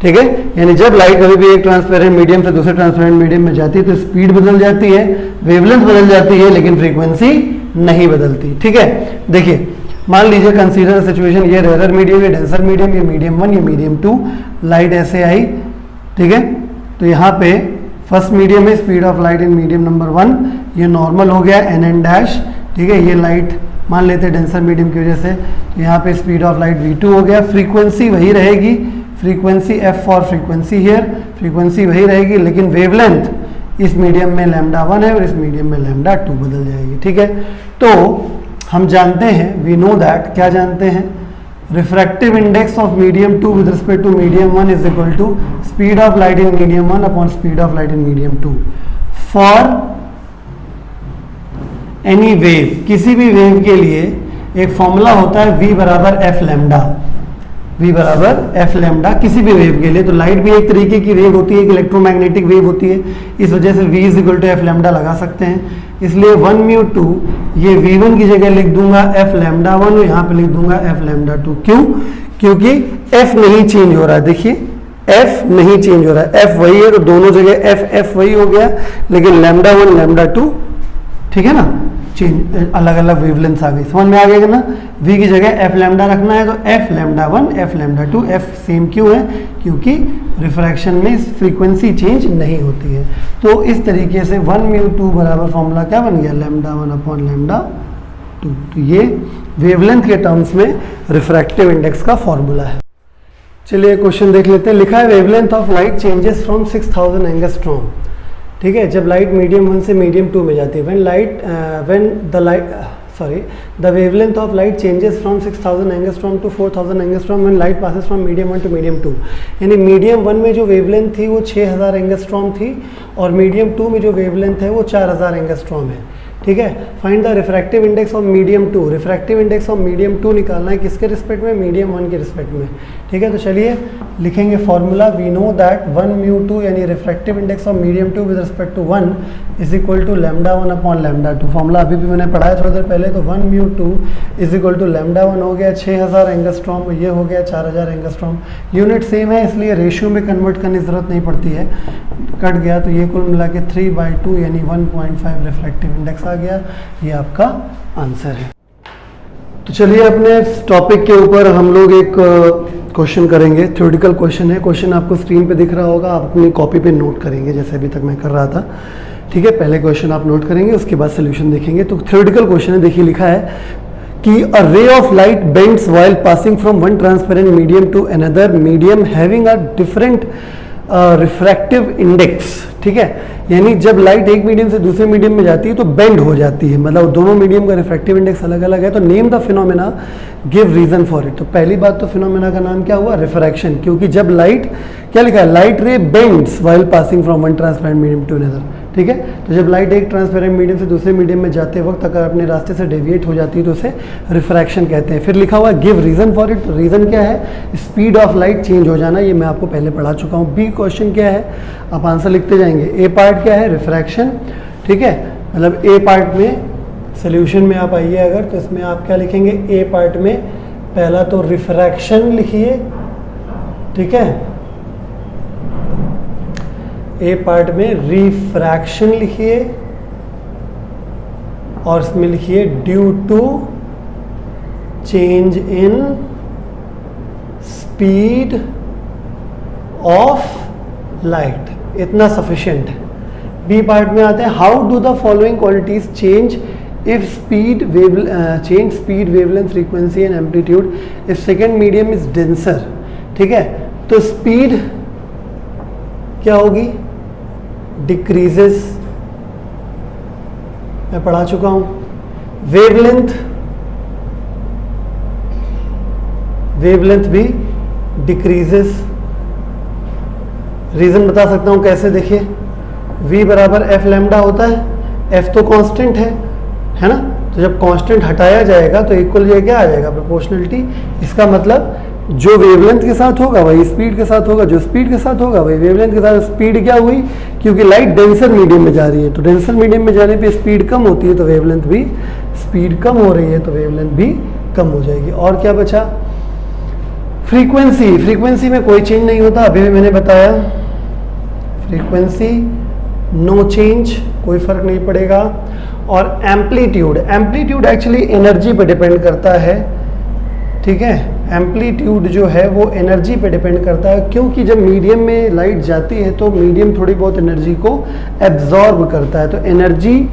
ठीक है। यानी जब लाइट कभी भी एक ट्रांसपेरेंट मीडियम से दूसरे ट्रांसपेरेंट मीडियम में जाती है तो स्पीड बदल जाती है, वेवलेंथ बदल जाती है, लेकिन फ्रीक्वेंसी नहीं बदलती, ठीक है। देखिए मान लीजिए कंसीडर सिचुएशन, ये रेयर मीडियम, ये डेंसर मीडियम, ये मीडियम 1, ये मीडियम 2, लाइट ऐसे आई, ठीक है। तो यहाँ पे फर्स्ट मीडियम है, speed of light in medium number 1, ये नॉर्मल हो गया NN डैश, ठीक है। ये लाइट मान लेते हैं डेंसर मीडियम की वजह से, तो यहाँ पे स्पीड ऑफ लाइट V2 हो गया। फ्रीक्वेंसी वही रहेगी, frequency F for frequency here, frequency वही रहेगी, लेकिन वेवलेंथ इस मीडियम में λ1 है और इस मीडियम में λ2 बदल जाएगी, ठीक है। तो हम जानते हैं, वी नो दैट, क्या जानते हैं, refractive index of medium 2 with respect to medium 1 is equal to speed of light in medium 1 upon speed of light in medium 2 for any wave. किसी भी वेव के लिए एक फॉर्मूला होता है v बराबर एफ लैम्डा, v बराबर एफ लैम्डा किसी भी वेव के लिए। तो लाइट भी एक तरीके की वेव होती है, एक इलेक्ट्रोमैग्नेटिक वेव होती है, इस वजह से v is equal to f lambda लगा सकते हैं। इसलिए 1 म्यू 2 ये v1 की जगह लिख दूंगा एफ लैम्डा 1 और यहाँ पे लिख दूंगा एफ लैम्डा 2। क्यों? क्योंकि f नहीं चेंज हो रहा है, देखिए f नहीं चेंज हो रहा है, f वही है, तो दोनों जगह f वही हो गया, लेकिन लैम्डा 1 लैम्डा 2, ठीक है ना, चेंज, अलग अलग वेवलेंथ आ गई, समझ में आ गया ना। v की जगह एफ लैम्डा रखना है तो F lambda 1 F lambda 2, f same क्यों है, क्योंकि रिफ्रैक्शन में फ्रीक्वेंसी चेंज नहीं होती है। तो इस तरीके से 1 म्यू 2 बराबर फॉर्मूला क्या बन गया, लैम्डा 1 अपॉन लैम्डा 2। तो ये वेवलेंथ के टर्म्स में रिफ्रैक्टिव इंडेक्स का फॉर्मूला है। चलिए क्वेश्चन देख लेते हैं। लिखा है wavelength of light changes from 6000 angstrom, ठीक है, जब लाइट मीडियम 1 से मीडियम 2 में जाती है। the wavelength of light changes from 6000 angstrom to 4000 angstrom when light passes from medium 1 to medium 2। यानी मीडियम 1 में जो वेवलेंथ थी वो 6000 एंगस्ट्रॉम थी और मीडियम 2 में जो वेवलेंथ है वो 4000 एंगस्ट्रॉम है, ठीक है। Find the refractive index of medium 2। Refractive index of medium 2 निकालना है, किसके रिस्पेक्ट में, मीडियम 1 के रिस्पेक्ट में, ठीक है। तो चलिए लिखेंगे formula, we know that 1 mu 2 यानी refractive index of medium 2 with respect to 1 is equal to lambda 1 upon lambda 2। Formula अभी भी मैंने पढ़ाया थोड़ी देर पहले। तो 1 mu 2 is equal to lambda 1 हो गया 6000 एंगस्ट्रॉम और ये हो गया 4000 एंगस्ट्रॉम। यूनिट सेम है इसलिए रेशियो में कन्वर्ट करने की जरूरत नहीं पड़ती है, कट गया। तो ये कुल मिला के 3/2 यानी 1.5 रिफ्रैक्टिव इंडेक्स आ गया। ये आपका आंसर है। तो चलिए अपने टॉपिक के ऊपर हम लोग एक क्वेश्चन करेंगे, थ्योरेटिकल क्वेश्चन है। क्वेश्चन आपको स्क्रीन पे दिख रहा होगा, आप अपनी कॉपी पे नोट करेंगे जैसे अभी तक मैं कर रहा था, ठीक है। पहले क्वेश्चन आप नोट करेंगे, उसके बाद सोल्यूशन देखेंगे। तो थ्योरेटिकल क्वेश्चन है, देखिए लिखा है कि a ray of light bends while passing from one transparent medium to another medium having a different refractive index, ठीक है। यानी जब लाइट एक मीडियम से दूसरे मीडियम में जाती है तो बेंड हो जाती है, मतलब दोनों मीडियम का रिफ्रैक्टिव इंडेक्स अलग अलग है। तो name the phenomena, give reason for it. तो पहली बात तो फिनोमेना का नाम क्या हुआ, रिफ्रैक्शन, क्योंकि जब लाइट क्या लिखा है, light ray bends while passing from one transparent medium to another, ठीक है। तो जब लाइट एक ट्रांसपेरेंट मीडियम से दूसरे मीडियम में जाते वक्त अगर अपने रास्ते से डेविएट हो जाती है तो उसे रिफ्रैक्शन कहते हैं। फिर लिखा हुआ है give reason for it, reason क्या है, स्पीड ऑफ लाइट चेंज हो जाना, ये मैं आपको पहले पढ़ा चुका हूँ। बी क्वेश्चन क्या है, आप आंसर लिखते जाएंगे। ए पार्ट क्या है, रिफ्रैक्शन, ठीक है, मतलब ए पार्ट में सोल्यूशन में आप आइए अगर, तो इसमें आप क्या लिखेंगे, ए पार्ट में पहला तो रिफ्रैक्शन लिखिए, ठीक है, ए पार्ट में रिफ्रैक्शन लिखिए और इसमें लिखिए due to change in speed of light, इतना सफिशिएंट है। बी पार्ट में आते हैं, how do the following qualities change if speed change speed, wavelength, frequency and amplitude if second medium is denser, ठीक है। तो स्पीड क्या होगी, डिक्रीजेस, मैं पढ़ा चुका हूं। वेवलेंथ भी डिक्रीजेस, रीजन बता सकता हूं कैसे, देखिए v बराबर एफ लैम्डा होता है, f तो कांस्टेंट है ना, तो जब कांस्टेंट हटाया जाएगा तो इक्वल ये क्या आ जाएगा, प्रोपोर्शनलिटी। इसका मतलब जो वेवलेंथ के साथ होगा वही स्पीड के साथ होगा, जो स्पीड के साथ होगा वही वेवलेंथ के साथ। स्पीड क्या हुई, क्योंकि लाइट डेंसर मीडियम में जा रही है, तो डेंसर मीडियम में जाने पे स्पीड कम होती है तो वेवलेंथ भी, स्पीड कम हो रही है तो वेवलेंथ भी कम हो जाएगी। और क्या बचा, फ्रीक्वेंसी, फ्रीक्वेंसी में कोई चेंज नहीं होता, अभी भी मैंने बताया, फ्रीक्वेंसी नो चेंज, कोई फर्क नहीं पड़ेगा। और एम्पलीट्यूड, एम्पलीट्यूड एक्चुअली एनर्जी पे डिपेंड करता है, ठीक है, एम्पलीट्यूड जो है वो एनर्जी पे डिपेंड करता है, क्योंकि जब मीडियम में लाइट जाती है तो मीडियम थोड़ी बहुत एनर्जी को एब्जॉर्ब करता है, तो एनर्जी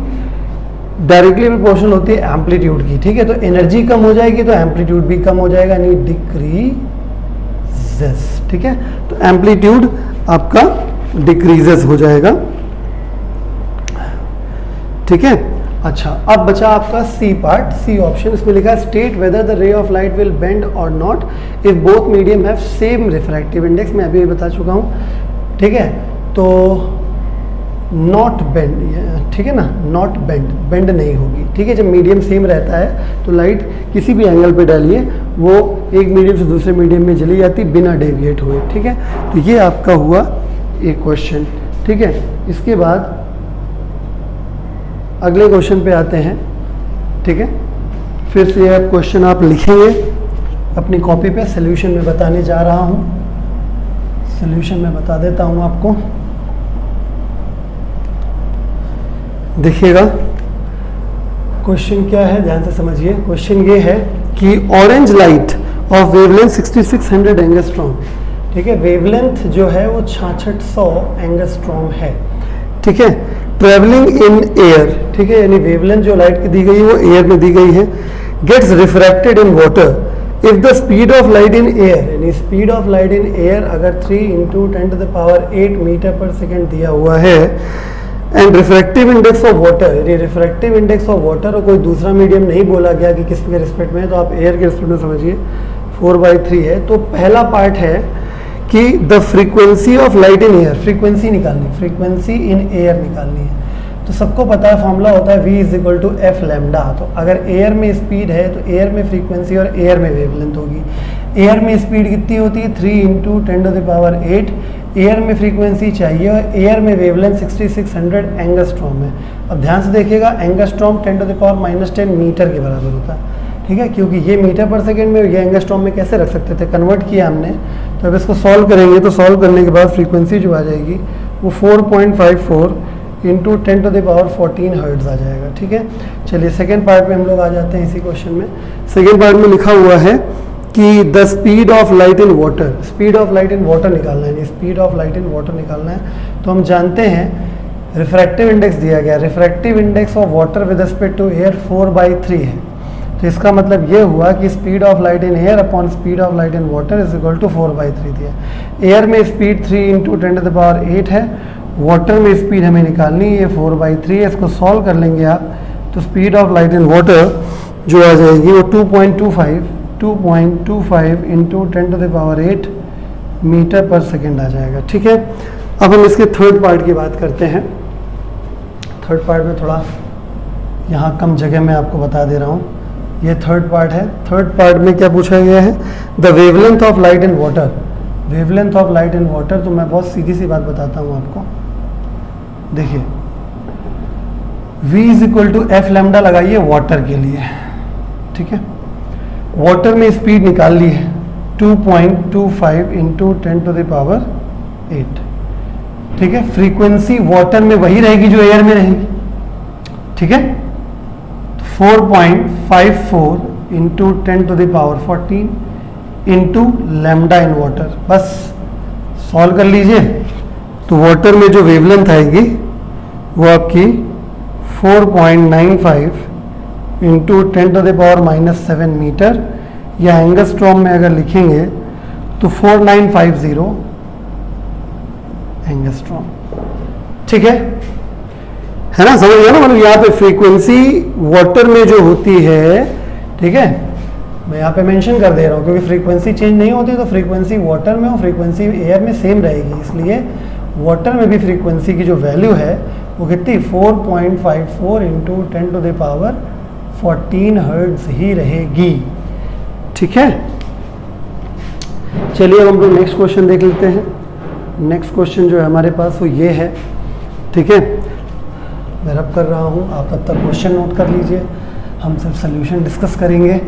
डायरेक्टली प्रोपोर्शनल होती है एम्पलीट्यूड की, ठीक है। तो एनर्जी कम हो जाएगी तो एम्पलीट्यूड भी कम हो जाएगा, यानी डिक्रीजेस, ठीक है। तो एम्पलीट्यूड आपका डिक्रीजेस हो जाएगा, ठीक है। अच्छा, अब बचा आपका सी पार्ट, सी ऑप्शन, इसमें लिखा है state whether the ray of light will bend और not if both medium have same refractive index, मैं अभी बता चुका हूँ, ठीक है। तो नॉट बेंड, ठीक है ना, नॉट बेंड, बेंड नहीं होगी, ठीक है। जब मीडियम सेम रहता है तो लाइट किसी भी एंगल पे डालिए वो एक मीडियम से दूसरे मीडियम में चली जाती बिना डेविएट हुए, ठीक है। तो ये आपका हुआ एक क्वेश्चन, ठीक है। इसके बाद अगले क्वेश्चन पे आते हैं, ठीक है। फिर से आप क्वेश्चन आप लिखेंगे अपनी कॉपी पे, सॉल्यूशन में बताने जा रहा हूँ, सॉल्यूशन में बता देता हूँ आपको, देखिएगा क्वेश्चन क्या है, ध्यान से समझिए। क्वेश्चन ये है कि orange light of wavelength 6600 angstrom, ठीक है, वेवलेंथ जो है वो 6600 एंगस्ट्रॉम है, ठीक है, ट्रेवलिंग इन एयर, ठीक है, यानी वेवलेंथ जो लाइट की दी गई है वो एयर में दी गई है, gets refracted in water if the speed of light in air, यानी speed of light in air अगर 3 × 10⁸ मीटर पर सेकेंड दिया हुआ है, and refractive index of water, यानी रिफ्रैक्टिव इंडेक्स ऑफ वाटर और कोई दूसरा मीडियम नहीं बोला गया कि किसके रिस्पेक्ट में है, तो आप एयर के रिस्पेक्ट में समझिए 4/3 है। तो पहला पार्ट है कि the frequency of light in air, frequency निकालनी, फ्रीक्वेंसी इन एयर निकालनी है। तो सबको पता है फॉर्मूला होता है v = f लैम्डा। तो अगर एयर में स्पीड है तो एयर में फ्रीक्वेंसी और एयर में वेवलेंथ होगी। एयर में स्पीड कितनी होती है 3 × 10⁸, एयर में फ्रीक्वेंसी चाहिए और एयर में वेवलेंथ 6600 एंगस्ट्रॉम है। अब ध्यान से देखिएगा, एंगस्ट्रॉम 10⁻−10 मीटर के बराबर होता है, ठीक है, क्योंकि ये मीटर पर सेकेंड में, ये एंगस्ट्रॉम में कैसे रख सकते थे, कन्वर्ट किया हमने। तो अब इसको सॉल्व करेंगे तो सॉल्व करने के बाद फ्रीक्वेंसी जो आ जाएगी वो 4.54 × 10⁻14 हर्ट्ज आ जाएगा, ठीक है। चलिए सेकेंड पार्ट में हम लोग आ जाते हैं इसी क्वेश्चन में। सेकेंड पार्ट में लिखा हुआ है कि the speed of light in water, speed of light in water निकालना है, speed of light in water निकालना है। तो हम जानते हैं रिफ्रैक्टिव इंडेक्स दिया गया, refractive index of water with respect to air 4/3 है। तो इसका मतलब ये हुआ कि speed of light in air upon speed of light in water is equal to 4/3 दिया। एयर में स्पीड 3 × 10⁸ है, वाटर में स्पीड हमें निकालनी है, ये 4/3 है। इसको सॉल्व कर लेंगे आप तो speed of light in water जो आ जाएगी वो 2.25 × 10⁸ मीटर पर सेकेंड आ जाएगा। ठीक है, अब हम इसके थर्ड पार्ट की बात करते हैं। थर्ड पार्ट में थोड़ा यहाँ कम जगह में आपको बता दे रहा हूँ, ये थर्ड पार्ट है। थर्ड पार्ट में क्या पूछा गया है, the wavelength of light in water. Wavelength of light in water, तो मैं बहुत सीधी सी बात बताता हूँ आपको। देखिए v is equal to f lambda लगाइए वाटर के लिए। ठीक है, वाटर में स्पीड निकाल ली है 2.25 इंटू 10 टू द पावर 8। ठीक है, फ्रीक्वेंसी वाटर में वही रहेगी जो एयर में रहेगी। ठीक है, 4.54 into 10 to the power 14 into lambda in water. बस सॉल्व कर लीजिए, तो वाटर में जो वेवलेंथ आएगी वो आपकी 4.95 into 10 to the power -7 metre, या एंगस्ट्रॉम में अगर लिखेंगे तो 4950 एंगस्ट्रॉम। ठीक है ना, समझ गया ना। मतलब यहाँ पे फ्रीक्वेंसी वाटर में जो होती है, ठीक है, मैं यहाँ पे मेंशन कर दे रहा हूँ क्योंकि फ्रीक्वेंसी चेंज नहीं होती, तो फ्रीक्वेंसी वाटर में और फ्रीक्वेंसी एयर में सेम रहेगी, इसलिए वाटर में भी फ्रीक्वेंसी की जो वैल्यू है वो कितनी 4.54 into 10 to the power 14 hertz ही रहेगी। ठीक है, चलिए अब हम लोग नेक्स्ट क्वेश्चन देख लेते हैं। नेक्स्ट क्वेश्चन जो है हमारे पास वो ये है। ठीक है, मैं रब कर रहा हूँ, आप तब तक क्वेश्चन नोट कर लीजिए, हम सिर्फ सोल्यूशन डिस्कस करेंगे।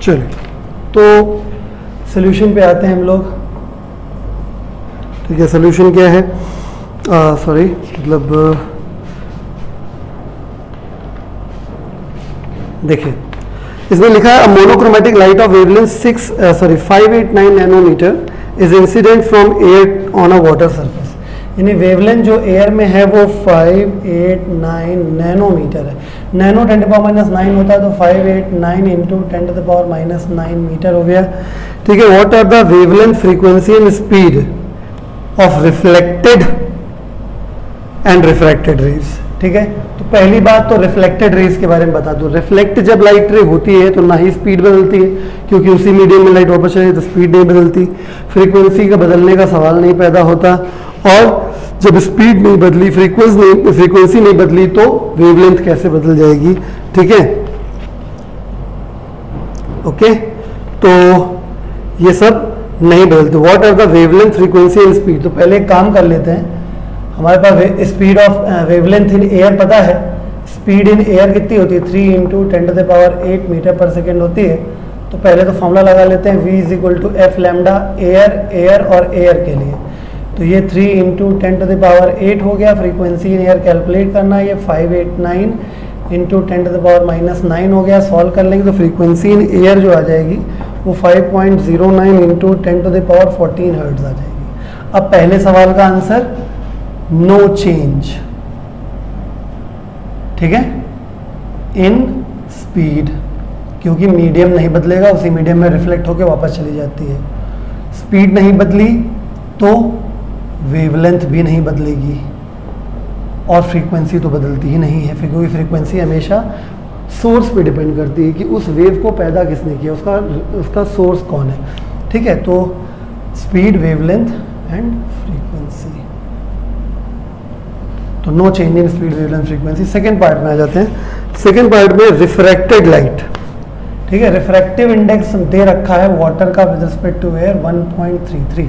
चलिए तो सोल्यूशन पे आते हैं हम लोग। ठीक है, सोल्यूशन क्या है, सॉरी मतलब देखिए इसमें लिखा है monochromatic light of wavelength 589 nanometre is incident from air on a water surface. यानी वेवलेंथ जो एयर में है वो 589 नैनोमीटर है। नैनो 10 टू पावर -9 होता है, तो 589 into 10 to the power -9 metre हो गया। ठीक है, what are the wavelength, frequency and speed of reflected and refracted rays. ठीक है, तो पहली बात तो रिफ्लेक्टेड रेज के बारे में बता दूं। रिफ्लेक्ट जब लाइट रे होती है तो ना ही स्पीड बदलती है, क्योंकि उसी मीडियम में लाइट वापस चली तो स्पीड नहीं बदलती, फ्रीक्वेंसी का बदलने का सवाल नहीं पैदा होता, और जब स्पीड नहीं बदली, फ्रीक्वेंसी नहीं बदली, तो वेवलेंथ कैसे बदल जाएगी। ठीक है, ओके, तो ये सब नहीं बदलते। What are the wavelength, frequency and speed. तो पहले एक काम कर लेते हैं, हमारे पास speed of wavelength in air पता है। स्पीड इन एयर कितनी होती है, 3 into 10 to the power 8 metre पर सेकेंड होती है। तो पहले तो फॉर्मूला लगा लेते हैं, v is equal to f lambda air और एयर के लिए। तो ये 3 इंटू 10 टू द पावर 8 हो गया। फ्रीक्वेंसी इन एयर कैलकुलेट करना है, ये 589 इंटू 10 टू द पावर -9 हो गया। सॉल्व कर लेंगे तो फ्रीक्वेंसी इन एयर जो आ जाएगी वो 5.09 into 10 to the power 14 hertz आ जाएगी। अब पहले सवाल का आंसर नो चेंज। ठीक है, इन स्पीड, क्योंकि मीडियम नहीं बदलेगा, उसी मीडियम में रिफ्लेक्ट होकर वापस चली जाती है। स्पीड नहीं बदली तो वेवलेंथ भी नहीं बदलेगी, और फ्रीक्वेंसी तो बदलती ही नहीं है, क्योंकि फ्रीक्वेंसी हमेशा सोर्स पे डिपेंड करती है कि उस वेव को पैदा किसने किया, उसका सोर्स कौन है। ठीक है, तो स्पीड, वेवलेंथ एंड फ्रीक्वेंसी, तो no change in speed, wavelength, frequency. Second part में आ जाते हैं। सेकेंड पार्ट में रिफ्रैक्टेड लाइट। ठीक है, रिफ्रैक्टिव इंडेक्स दे रखा है वाटर का विद रिस्पेक्ट टू एयर 1.33।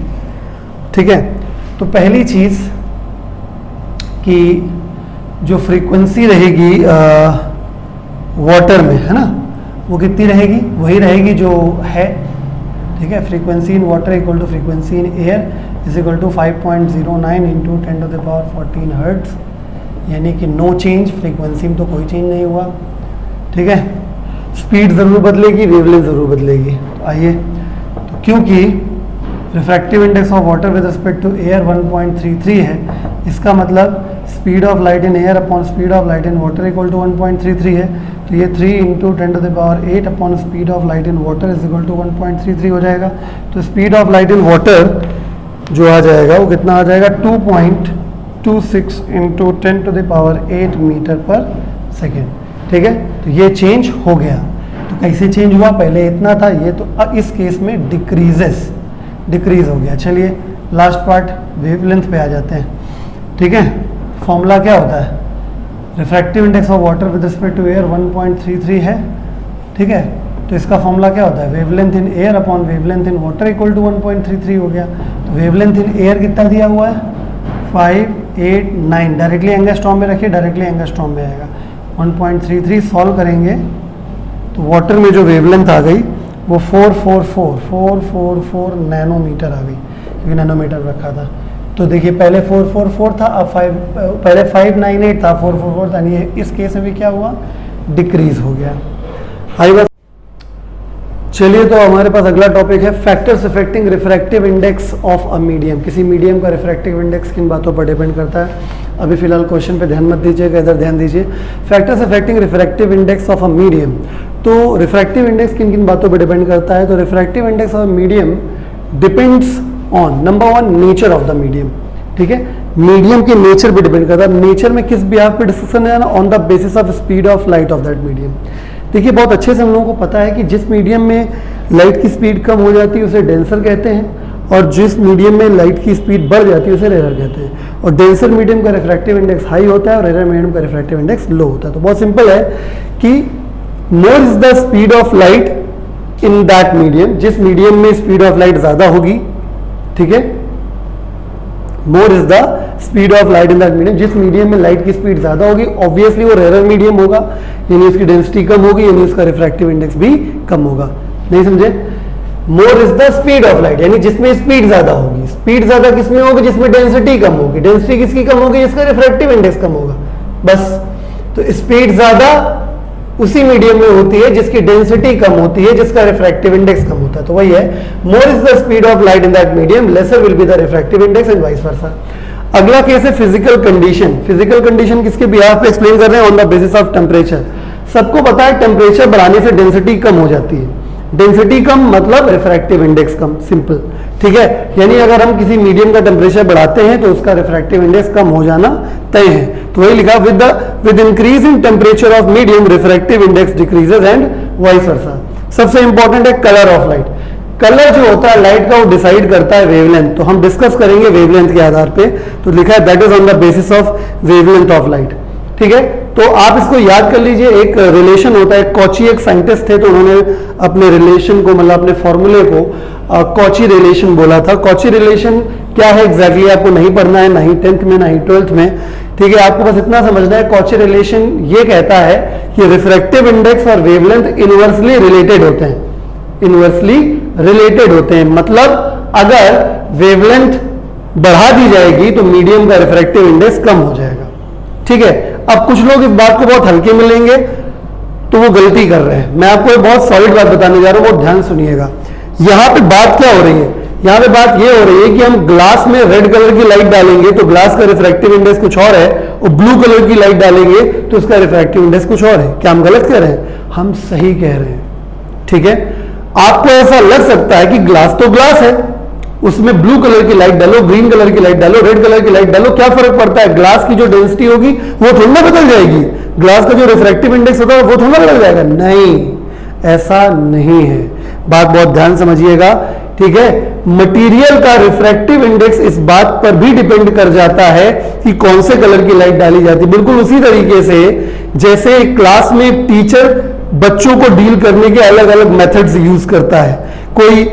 ठीक है, तो पहली चीज कि जो फ्रीक्वेंसी रहेगी वाटर में, है ना, वो कितनी रहेगी, वही रहेगी जो है। ठीक है, frequency in water equal to frequency in air is equal to 5.09 into 10 to the power 14 hertz, यानी कि नो चेंज। फ्रीक्वेंसी में तो कोई चेंज नहीं हुआ। ठीक है, स्पीड ज़रूर बदलेगी, वेवलेंथ ज़रूर बदलेगी। तो आइए, तो क्योंकि refractive index of water with respect to air 1.33 है, इसका मतलब speed of light in air upon speed of light in water equal to 1.33 है। तो ये 3 into 10 to the power 8 upon speed of light in water is equal to 1.33 हो जाएगा। तो speed of light in water जो आ जाएगा वो कितना आ जाएगा, 2.2 626 इंटू 10⁸ मीटर पर सेकेंड। ठीक है, तो ये चेंज हो गया। तो कैसे चेंज हुआ, पहले इतना था, ये तो इस केस में डिक्रीज हो गया। चलिए लास्ट पार्ट वेवलेंथ पे आ जाते हैं। ठीक है, फॉर्मूला क्या होता है, refractive index of water with respect to air 1.33 है। ठीक है, तो इसका फॉर्मूला क्या होता है, wavelength in air upon wavelength in water equal to 1.33 हो गया। तो वेवलेंथ इन एयर कितना दिया हुआ है 589, डायरेक्टली एंगस्ट्रॉम में रखिए, डायरेक्टली एंगस्ट्रॉम में आएगा। 1.33 सॉल्व करेंगे तो वाटर में जो वेवलेंथ आ गई वो 444 नैनोमीटर आ गई, क्योंकि नैनोमीटर रखा था। तो देखिए पहले 444 था, अब पहले 598 था, 444 था, यानी इस केस में भी क्या हुआ, डिक्रीज हो गया। आई बात। चलिए तो हमारे पास अगला टॉपिक है factors affecting refractive index of a medium. किसी मीडियम का रिफ्रैक्टिव इंडेक्स किन बातों पर डिपेंड करता है, अभी फिलहाल क्वेश्चन पे ध्यान मत दीजिएगा, इधर ध्यान दीजिए। Factors affecting refractive index of a medium, तो रिफ्रैक्टिव इंडेक्स किन किन बातों पर डिपेंड करता है, तो refractive index of medium depends on number 1 nature of the medium. ठीक है, मीडियम के नेचर पे डिपेंड करता है। नेचर में किस बिहाफ पे डिस्कशन है ना, on the basis of speed of light of that medium. देखिए बहुत अच्छे से हम लोगों को पता है कि जिस मीडियम में लाइट की स्पीड कम हो जाती है उसे डेंसर कहते हैं, और जिस मीडियम में लाइट की स्पीड बढ़ जाती है उसे रेयर कहते हैं। और डेंसर मीडियम का रिफ्रैक्टिव इंडेक्स हाई होता है और रेयर मीडियम का रिफ्रैक्टिव इंडेक्स लो होता है। तो बहुत सिंपल है कि more is the speed of light in that medium, जिस मीडियम में स्पीड ऑफ लाइट ज्यादा होगी, ठीक है, more is the speed of light in that medium, जिस मीडियम में लाइट की स्पीड ज्यादा होगी ऑब्वियसली वो रेयर मीडियम होगा, यानी उसकी डेंसिटी कम होगी, यानी उसका रिफ्रैक्टिव इंडेक्स भी कम होगा। नहीं समझे, more is the speed of light, यानी जिसमें स्पीड ज्यादा होगी। स्पीड ज्यादा किसमें होगी, जिसमें डेंसिटी कम होगी। डेंसिटी किसकी कम होगी, जिसका रिफ्रैक्टिव इंडेक्स कम होगा। बस, तो स्पीड ज्यादा उसी मीडियम में होती है जिसकी डेंसिटी कम होती है, जिसका रिफ्रैक्टिव इंडेक्स कम होता है। तो वही है, more is the speed of light in that medium, laser will be the refractive index and vice वर्सा। अगला केस है फिजिकल कंडीशन। फिजिकल कंडीशन किसके बिहाफ पे एक्सप्लेन कर रहे हैं, on the basis of temperature. सबको पता है टेम्परेचर बढ़ाने से डेंसिटी कम हो जाती है, डेंसिटी कम मतलब रिफ्रैक्टिव इंडेक्स कम, सिंपल। ठीक है, यानी अगर हम किसी मीडियम का टेम्परेचर बढ़ाते हैं तो उसका रिफ्रैक्टिव इंडेक्स कम हो जाना तय है। तो वही लिखा, with increase in temperature of medium refractive index decreases and vice वर्सा। सबसे इंपॉर्टेंट है कलर ऑफ लाइट। कलर जो होता है लाइट का वो डिसाइड करता है वेवलेंथ। तो हम डिस्कस करेंगे वेवलेंथ के आधार पे। तो लिखा है that is on the basis of wavelength of light. ठीक है, तो आप इसको याद कर लीजिए। एक रिलेशन होता है, कॉची एक साइंटिस्ट थे, तो उन्होंने अपने रिलेशन को, मतलब अपने फॉर्मूले को कॉची रिलेशन बोला था। कॉची रिलेशन क्या है एग्जैक्टली आपको नहीं पढ़ना है, ना ही 10th में ना ही 12th में। ठीक है, आपको बस इतना समझना है, कॉची रिलेशन ये कहता है कि रिफ्रैक्टिव इंडेक्स और वेवलेंथ इनवर्सली रिलेटेड होते हैं। इनवर्सली रिलेटेड होते हैं मतलब अगर वेवलेंथ बढ़ा दी जाएगी तो मीडियम का रिफ्रैक्टिव इंडेक्स कम हो जाएगा। ठीक है, अब कुछ लोग इस बात को बहुत हल्के में लेंगे तो वो गलती कर रहे हैं। मैं आपको एक बहुत सॉलिड बात बताने जा रहा हूं, बहुत ध्यान सुनिएगा। यहां पे बात क्या हो रही है, यहां पे बात ये हो रही है कि हम ग्लास में रेड कलर की लाइट डालेंगे तो ग्लास का रिफ्रैक्टिव इंडेक्स कुछ और है, और ब्लू कलर की लाइट डालेंगे तो उसका रिफ्रैक्टिव इंडेक्स कुछ और है। क्या हम गलत कह रहे हैं, हम सही कह रहे हैं। ठीक है, आपको ऐसा लग सकता है कि ग्लास तो ग्लास है, उसमें ब्लू कलर की लाइट डालो, ग्रीन कलर की लाइट डालो, रेड कलर की लाइट डालो, क्या फर्क पड़ता है। ग्लास की जो डेंसिटी होगी वो थोड़ी ना बदल जाएगी, ग्लास का जो रिफ्रैक्टिव इंडेक्स होता है वो थोड़ा बदल जाएगा। नहीं, ऐसा नहीं है। बात बहुत ध्यान समझिएगा। ठीक है, मटेरियल का रिफ्रैक्टिव इंडेक्स इस बात पर भी डिपेंड कर जाता है कि कौन से कलर की लाइट डाली जाती है। बिल्कुल उसी तरीके से जैसे क्लास में टीचर बच्चों को डील करने के अलग अलग मेथड्स यूज करता है। कोई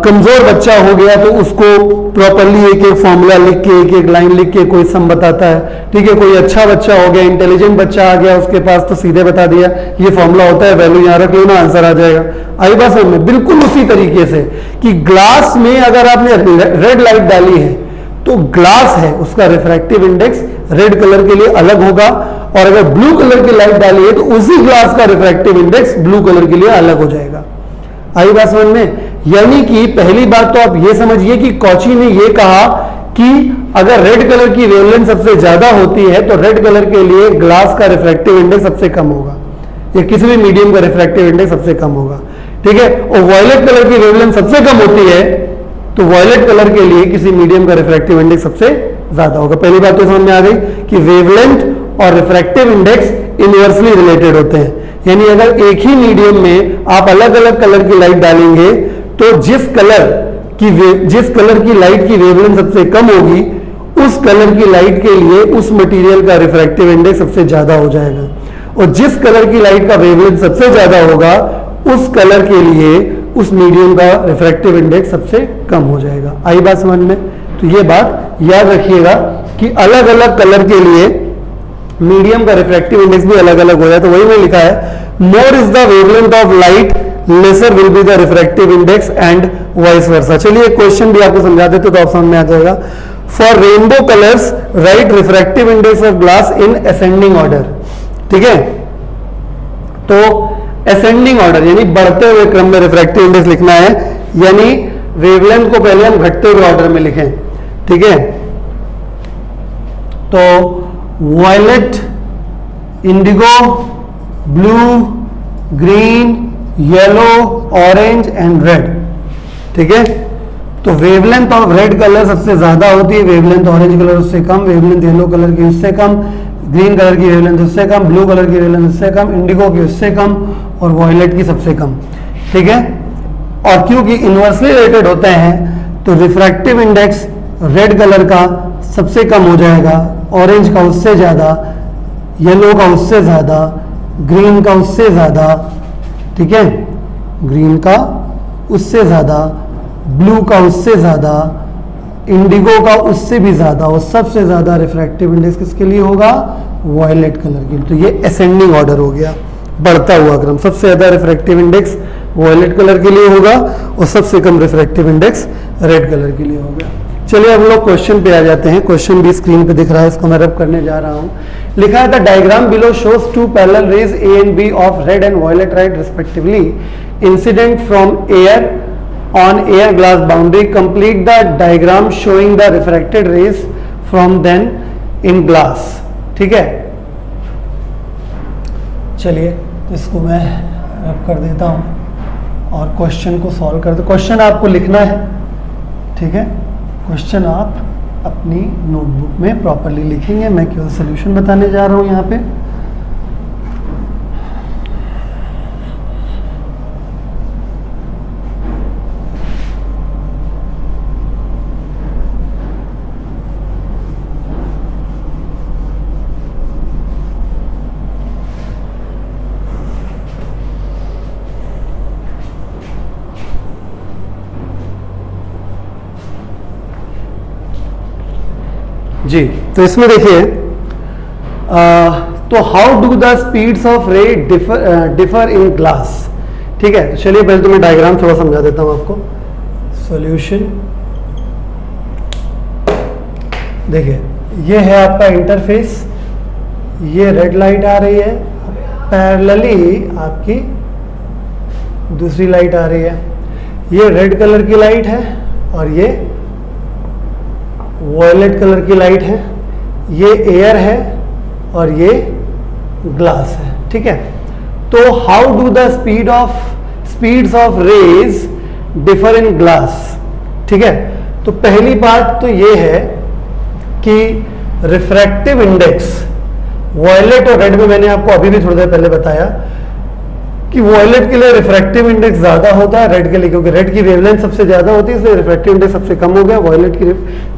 कमजोर बच्चा हो गया तो उसको प्रॉपरली एक एक फॉर्मूला लिख के, एक एक लाइन लिख के कोई सम बताता है। ठीक है, कोई अच्छा बच्चा हो गया, इंटेलिजेंट बच्चा आ गया, उसके पास तो सीधे बता दिया ये फॉर्मूला होता है, वैल्यू यहां रख लेना, आंसर आ जाएगा। आई बात समझ में। बिल्कुल उसी तरीके से कि ग्लास में अगर आपने रेड लाइट डाली है तो ग्लास है, उसका रिफ्रैक्टिव इंडेक्स रेड कलर के लिए अलग होगा, और अगर ब्लू कलर की लाइट डाली है तो उसी ग्लास का रिफ्रैक्टिव इंडेक्स ब्लू कलर के लिए अलग हो जाएगा। आई बात समझ में। यानी कि पहली बात तो आप ये समझिए कि कॉची ने ये कहा कि अगर रेड कलर की वेवलेंथ सबसे ज्यादा होती है तो रेड कलर के लिए ग्लास का रिफ्रैक्टिव इंडेक्स सबसे कम होगा, या किसी भी मीडियम का रिफ्रैक्टिव इंडेक्स सबसे कम होगा। ठीक है, और वॉयलेट कलर की वेवलेंथ सबसे कम होती है तो वॉयलेट कलर के लिए किसी मीडियम का रिफ्रैक्टिव इंडेक्स सबसे ज्यादा होगा। पहली बात तो समझ में आ गई कि वेवलेंथ और रिफ्रैक्टिव इंडेक्स इनवर्सली रिलेटेड होते हैं, यानी अगर एक ही मीडियम में आप अलग अलग कलर की लाइट डालेंगे तो जिस कलर की लाइट की वेवलेंथ सबसे कम होगी उस कलर की लाइट के लिए उस मटेरियल का रिफ्रैक्टिव इंडेक्स सबसे ज्यादा हो जाएगा, और जिस कलर की लाइट का वेवलेंथ सबसे ज्यादा होगा उस कलर के लिए उस मीडियम का रिफ्रैक्टिव इंडेक्स सबसे कम हो जाएगा। आई बात समझ में? तो ये बात याद रखिएगा कि अलग अलग कलर के लिए मीडियम का रिफ्रैक्टिव इंडेक्स भी अलग अलग हो जाए। तो वही में लिखा है more is the wavelength of light laser will be the refractive index and vice वर्सा। चलिए क्वेश्चन भी आपको समझा देते तो आप समझ में आ जाएगा। For rainbow colours right refractive index of glass in ascending order. ठीक है, तो असेंडिंग ऑर्डर यानी बढ़ते हुए क्रम में रिफ्रैक्टिव इंडेक्स लिखना है, यानी वेवलेंथ को पहले हम घटते हुए ऑर्डर में लिखें। ठीक है, तो violet, indigo, blue, green, yellow, orange and red. ठीक है, तो वेवलेंथ ऑफ रेड कलर सबसे ज्यादा होती है, वेवलेंथ ऑरेंज कलर उससे कम, वेवलेंथ येलो कलर की उससे कम, ग्रीन कलर की वेवलेंथ उससे कम, ब्लू कलर की वेवलेंथ उससे कम, इंडिगो की उससे कम और वॉयलेट की सबसे कम। ठीक है, और क्योंकि इनवर्सली रिलेटेड होते हैं तो रिफ्रैक्टिव इंडेक्स रेड कलर का सबसे कम हो जाएगा, ऑरेंज का उससे ज्यादा, येलो का उससे ज्यादा, ग्रीन का उससे ज्यादा, ठीक है, ग्रीन का उससे ज्यादा, ब्लू का उससे ज्यादा, इंडिगो का उससे भी ज्यादा, और सबसे ज्यादा रिफ्रैक्टिव इंडेक्स किसके लिए होगा? वॉयलेट कलर के लिए। तो ये असेंडिंग ऑर्डर हो गया, बढ़ता हुआ क्रम। सबसे ज्यादा रिफ्रैक्टिव इंडेक्स वॉयलेट कलर के लिए होगा और सबसे कम रिफ्रैक्टिव इंडेक्स रेड कलर के लिए होगा। चलिए अब लोग क्वेश्चन पे आ जाते हैं। क्वेश्चन भी स्क्रीन पे दिख रहा है, इसको मैं रब करने जा रहा हूं। लिखा है the diagram below shows two parallel rays A and B of red and violet light respectively incident from air on air glass boundary. Complete the diagram showing the refracted rays from then in glass. ठीक है, चलिए इसको मैं रब कर देता हूँ और क्वेश्चन को सॉल्व कर दो। क्वेश्चन आपको लिखना है, ठीक है, क्वेश्चन आप अपनी नोटबुक में प्रॉपरली लिखेंगे। मैं केवल सोल्यूशन बताने जा रहा हूँ यहाँ पे। जी, तो इसमें देखिए, तो how do the speeds of रे डिफर इन ग्लास। ठीक है, तो चलिए पहले तो मैं डायग्राम थोड़ा समझा देता हूं आपको। सॉल्यूशन, देखिए ये है आपका इंटरफेस, ये रेड लाइट आ रही है, पैरेलली आपकी दूसरी लाइट आ रही है। ये रेड कलर की लाइट है और ये वॉयलेट कलर की लाइट है, ये एयर है और ये ग्लास है। ठीक है, तो how do the speeds of rays differ in glass. ठीक है, तो पहली बात तो ये है कि रिफ्रैक्टिव इंडेक्स वॉयलेट और रेड में मैंने आपको अभी भी थोड़ी देर पहले बताया कि वॉयलेट के लिए रिफ्रैक्टिव इंडेक्स ज्यादा होता है रेड के लिए, क्योंकि रेड की वेवलेंथ सबसे ज्यादा होती है इसलिए रिफ्रैक्टिव इंडेक्स सबसे कम हो गया। वॉयलेट की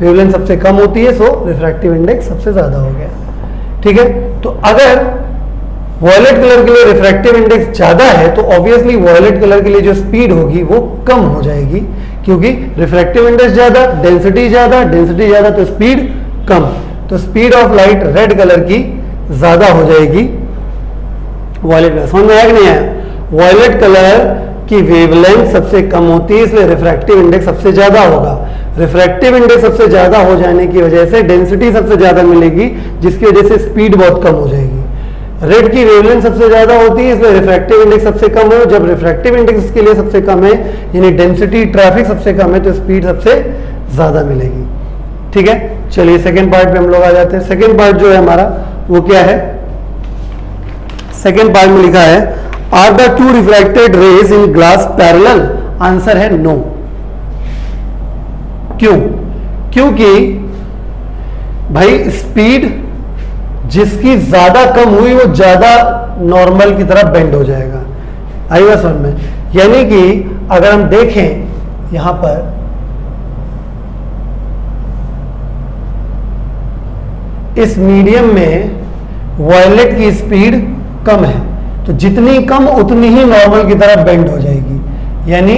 वेवलेंथ सबसे कम होती है सो रिफ्रैक्टिव इंडेक्स सबसे ज्यादा हो गया। ठीक है, तो अगर वॉयलेट कलर के लिए रिफ्रैक्टिव इंडेक्स ज्यादा है तो ऑब्वियसली वॉयलेट कलर के लिए जो स्पीड होगी वो कम हो जाएगी, क्योंकि रिफ्रैक्टिव इंडेक्स ज्यादा, डेंसिटी ज्यादा तो स्पीड कम। तो speed of light red colour की ज्यादा हो जाएगी वॉयलेट कलर। समझ में आया कि नहीं आया? वॉयलेट कलर की वेवलेंथ सबसे कम होती है इसलिए रिफ्रैक्टिव इंडेक्स सबसे ज्यादा होगा। रिफ्रैक्टिव इंडेक्स सबसे ज्यादा हो जाने की वजह से डेंसिटी सबसे ज्यादा मिलेगी, जिसकी वजह से स्पीड बहुत कम हो जाएगी। रेड की वेवलेंथ सबसे ज्यादा होती है इसलिए रिफ्रैक्टिव इंडेक्स सबसे कम हो। जब रिफ्रैक्टिव इंडेक्स इसके लिए सबसे कम है यानी डेंसिटी ट्रैफिक सबसे कम है तो स्पीड सबसे ज्यादा मिलेगी। ठीक है, चलिए सेकेंड पार्ट पे हम लोग आ जाते हैं। सेकेंड पार्ट जो है हमारा वो क्या है? सेकेंड पार्ट में लिखा है are the two refracted rays in glass parallel. Answer है नो। क्यों? क्योंकि भाई स्पीड जिसकी ज्यादा कम हुई वो ज्यादा नॉर्मल की तरफ बेंड हो जाएगा। आई बात समझ में? यानी कि अगर हम देखें यहां पर इस मीडियम में वॉयलेट की स्पीड कम है, तो जितनी कम उतनी ही नॉर्मल की तरफ बेंड हो जाएगी। यानी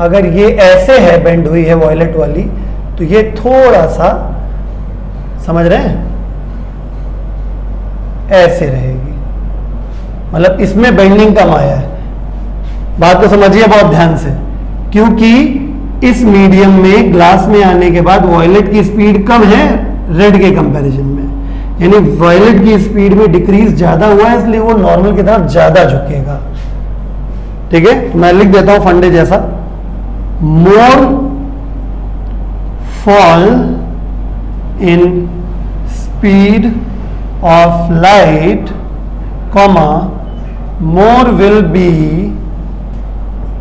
अगर ये ऐसे है बेंड हुई है वॉयलेट वाली, तो ये थोड़ा सा, समझ रहे हैं, ऐसे रहेगी, मतलब इसमें बेंडिंग कम आया है। बात को समझिए बहुत ध्यान से, क्योंकि इस मीडियम में ग्लास में आने के बाद वॉयलेट की स्पीड कम है रेड के कंपैरिजन में, यानी वॉयलेट की स्पीड में डिक्रीज ज्यादा हुआ है, इसलिए वो नॉर्मल की तरफ ज्यादा झुकेगा। ठीक है, तो मैं लिख देता हूं फंडे जैसा, more fall in speed of light, comma, more will be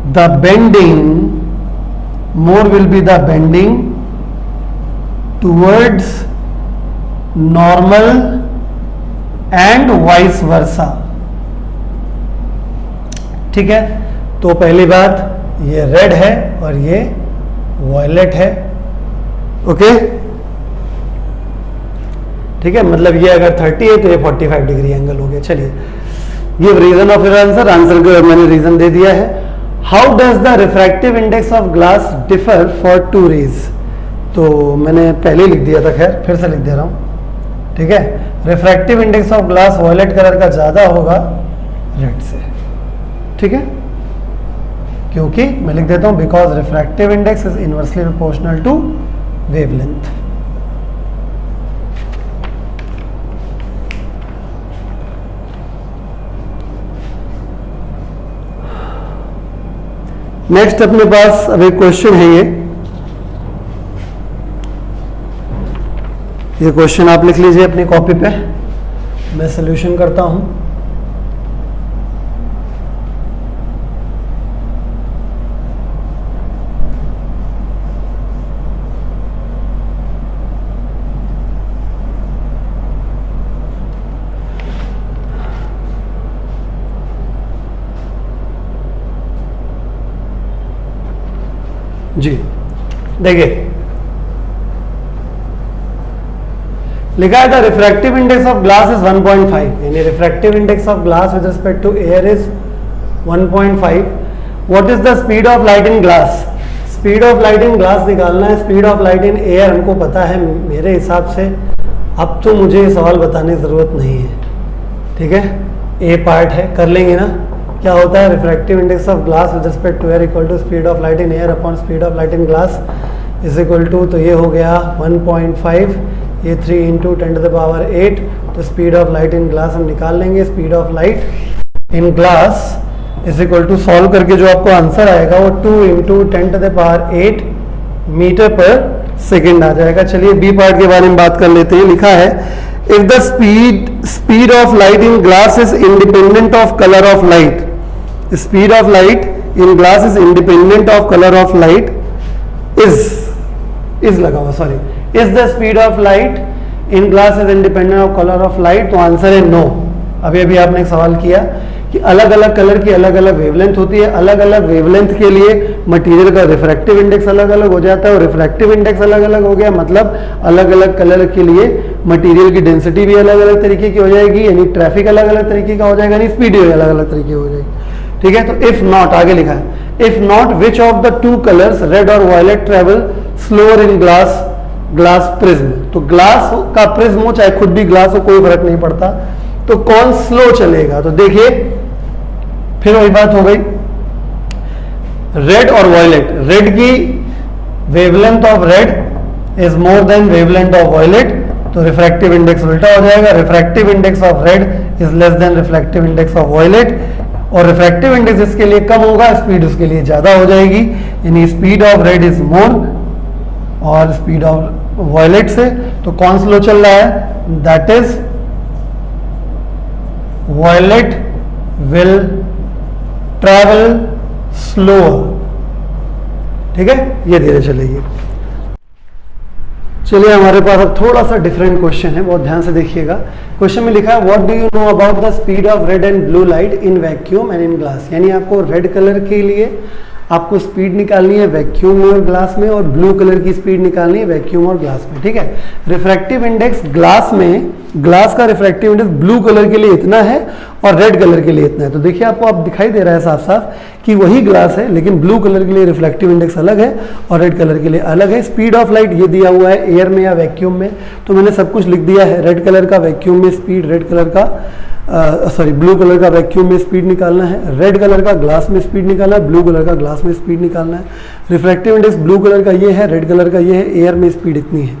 the bending, more will be the bending towards normal and vice versa. ठीक है, तो पहली बात ये रेड है और ये वॉयलेट है। ओके, ठीक है, मतलब ये अगर 30 है तो ये 45 डिग्री एंगल हो गया। चलिए, ये reason of your answer, answer को मैंने रीजन दे दिया है। How does the refractive index of glass differ for two rays? तो मैंने पहले लिख दिया था, खैर फिर से लिख दे रहा हूं। ठीक है, refractive index of glass violet colour का ज्यादा होगा रेड से। ठीक है, क्योंकि मैं लिख देता हूं because refractive index is inversely proportional to wavelength. Next अपने पास अब एक क्वेश्चन है, ये क्वेश्चन आप लिख लीजिए अपनी कॉपी पे, मैं सॉल्यूशन करता हूं। जी देखिए, लिखा है the refractive index of glass is 1.5, यानी refractive index of glass with respect to air is 1.5। What is the speed of light in glass? Speed of light in glass निकालना है, speed of light in air हमको पता है मेरे हिसाब से। अब तो मुझे ये सवाल बताने की जरूरत नहीं है। ठीक है, ए पार्ट है, कर लेंगे ना। क्या होता है, refractive index of glass with respect to air equal to speed of light in air upon speed of light in glass is equal to, तो ये हो गया 1.5, ये 3 इंटू 10⁸, तो speed of light in glass हम निकाल लेंगे। Speed of light in glass is equal to, solve करके जो आपको आंसर आएगा वो 2 इंटू 10⁸ मीटर पर सेकेंड आ जाएगा। चलिए बी पार्ट के बारे में बात कर लेते हैं। लिखा है if the speed of light in glass is independent of colour of light, speed of light in glass is independent of colour of light, is लगा हुआ, sorry, is the speed of light in glass is independent of colour of light, तो आंसर है नो। अभी अभी आपने एक सवाल किया कि अलग अलग कलर की अलग अलग वेवलेंथ होती है, अलग अलग वेवलेंथ के लिए मटेरियल का रिफ्रैक्टिव इंडेक्स अलग अलग हो जाता है, और रिफ्रैक्टिव इंडेक्स अलग अलग हो गया मतलब अलग अलग कलर के लिए मटेरियल की डेंसिटी भी अलग अलग तरीके की हो जाएगी, यानी ट्रैफिक अलग अलग तरीके का हो जाएगा, यानी स्पीड भी अलग अलग तरीके हो जाएगी। ठीक है, तो इफ नॉट, आगे लिखा है if not which of the two colours red और violet travel slower in glass prism, तो ग्लास का प्रिज्म हो चाहे खुद भी ग्लास हो, कोई फर्क नहीं पड़ता, तो कौन स्लो चलेगा? तो देखिए फिर वही बात हो गई, रेड और वायलेट, रेड की wavelength of red is more than wavelength of violet, तो रिफ्रैक्टिव इंडेक्स उल्टा हो जाएगा, refractive index of red is less than refractive index of violet, और रिफ्रैक्टिव इंडेक्स इसके लिए कम होगा, स्पीड उसके लिए ज्यादा हो जाएगी, यानी स्पीड ऑफ रेड इज मोर और स्पीड ऑफ वायलेट से, तो कौन स्लो चल रहा है? That is violet will travel slower. ठीक है, ये धीरे चलेगी। चलिए हमारे पास अब थोड़ा सा डिफरेंट क्वेश्चन है, बहुत ध्यान से देखिएगा। क्वेश्चन में लिखा है what do you know about the speed of red and blue light in vacuum and in glass. यानी आपको रेड कलर के लिए आपको स्पीड निकालनी है वैक्यूम में और ग्लास में, और ब्लू कलर की स्पीड निकालनी है वैक्यूम और ग्लास में। ठीक है, रिफ्रैक्टिव इंडेक्स ग्लास में, ग्लास का रिफ्रैक्टिव इंडेक्स ब्लू कलर के लिए इतना है और रेड कलर के लिए इतना है। तो देखिए आपको अब दिखाई दे रहा है साफ साफ कि वही ग्लास है, लेकिन ब्लू कलर के लिए रिफ्रैक्टिव इंडेक्स अलग है और रेड कलर के लिए अलग है। स्पीड ऑफ लाइट ये दिया हुआ है एयर में या वैक्यूम में, तो मैंने सब कुछ लिख दिया है। रेड कलर का वैक्यूम में स्पीड, रेड कलर का ब्लू कलर का वैक्यूम में स्पीड निकालना है, रेड कलर का ग्लास में स्पीड निकालना है, ब्लू कलर का ग्लास में स्पीड निकालना है। रिफ्रैक्टिव इंडेक्स ब्लू कलर का ये है, रेड कलर का ये है, एयर में स्पीड इतनी है।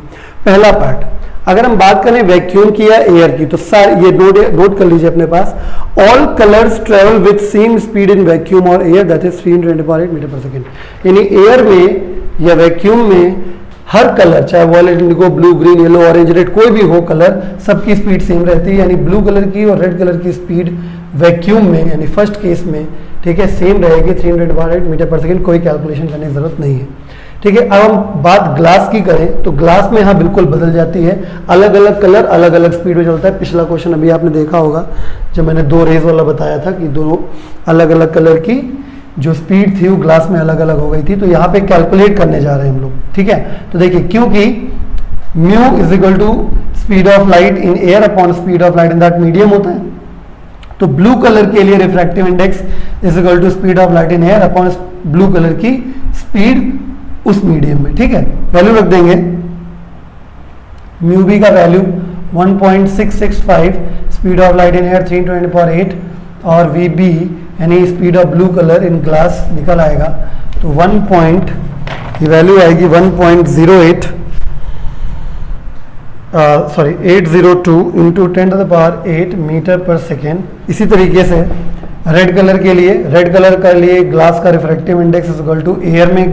पहला पार्ट। अगर हम बात करें वैक्यूम की या एयर की, तो ये नोट कर लीजिए अपने पास, all colours travel with same speed in vacuum और एयर, दैट इज 310 मीटर पर सेकेंड। यानी एयर में या वैक्यूम में हर कलर, चाहे violet, indigo, blue, green, yellow, orange, red, कोई भी हो कलर, सबकी स्पीड सेम रहती है। यानी ब्लू कलर की और रेड कलर की स्पीड वैक्यूम में यानी फर्स्ट केस में, ठीक है, सेम रहेगी 308 मीटर पर सेकेंड। कोई कैलकुलेशन करने की जरूरत नहीं है। ठीक है, अब हम बात ग्लास की करें तो ग्लास में हाँ बिल्कुल बदल जाती है, अलग अलग कलर अलग अलग स्पीड में चलता है। पिछला क्वेश्चन अभी आपने देखा होगा जब मैंने 2 रेज वाला बताया था कि दोनों अलग अलग कलर की जो स्पीड थी वो ग्लास में अलग अलग हो गई थी। तो यहाँ पे कैलकुलेट करने जा रहे हैं हम लोग। ठीक है, तो देखिए क्योंकि mu is equal to speed of light in air upon speed of light in that medium होता है, तो ब्लू कलर के लिए refractive index is equal to speed of light in air upon blue colour की स्पीड उस मीडियम में। ठीक है, वैल्यू रख देंगे। म्यू बी का value 1.665, speed of light in air 320/8 और वी बी यानी speed of blue colour in glass निकल आएगा। तो ये वैल्यू आएगी 802 इंटू 10⁸ मीटर पर सेकेंड। इसी तरीके से रेड कलर के लिए ग्लास का refractive index is equal to air में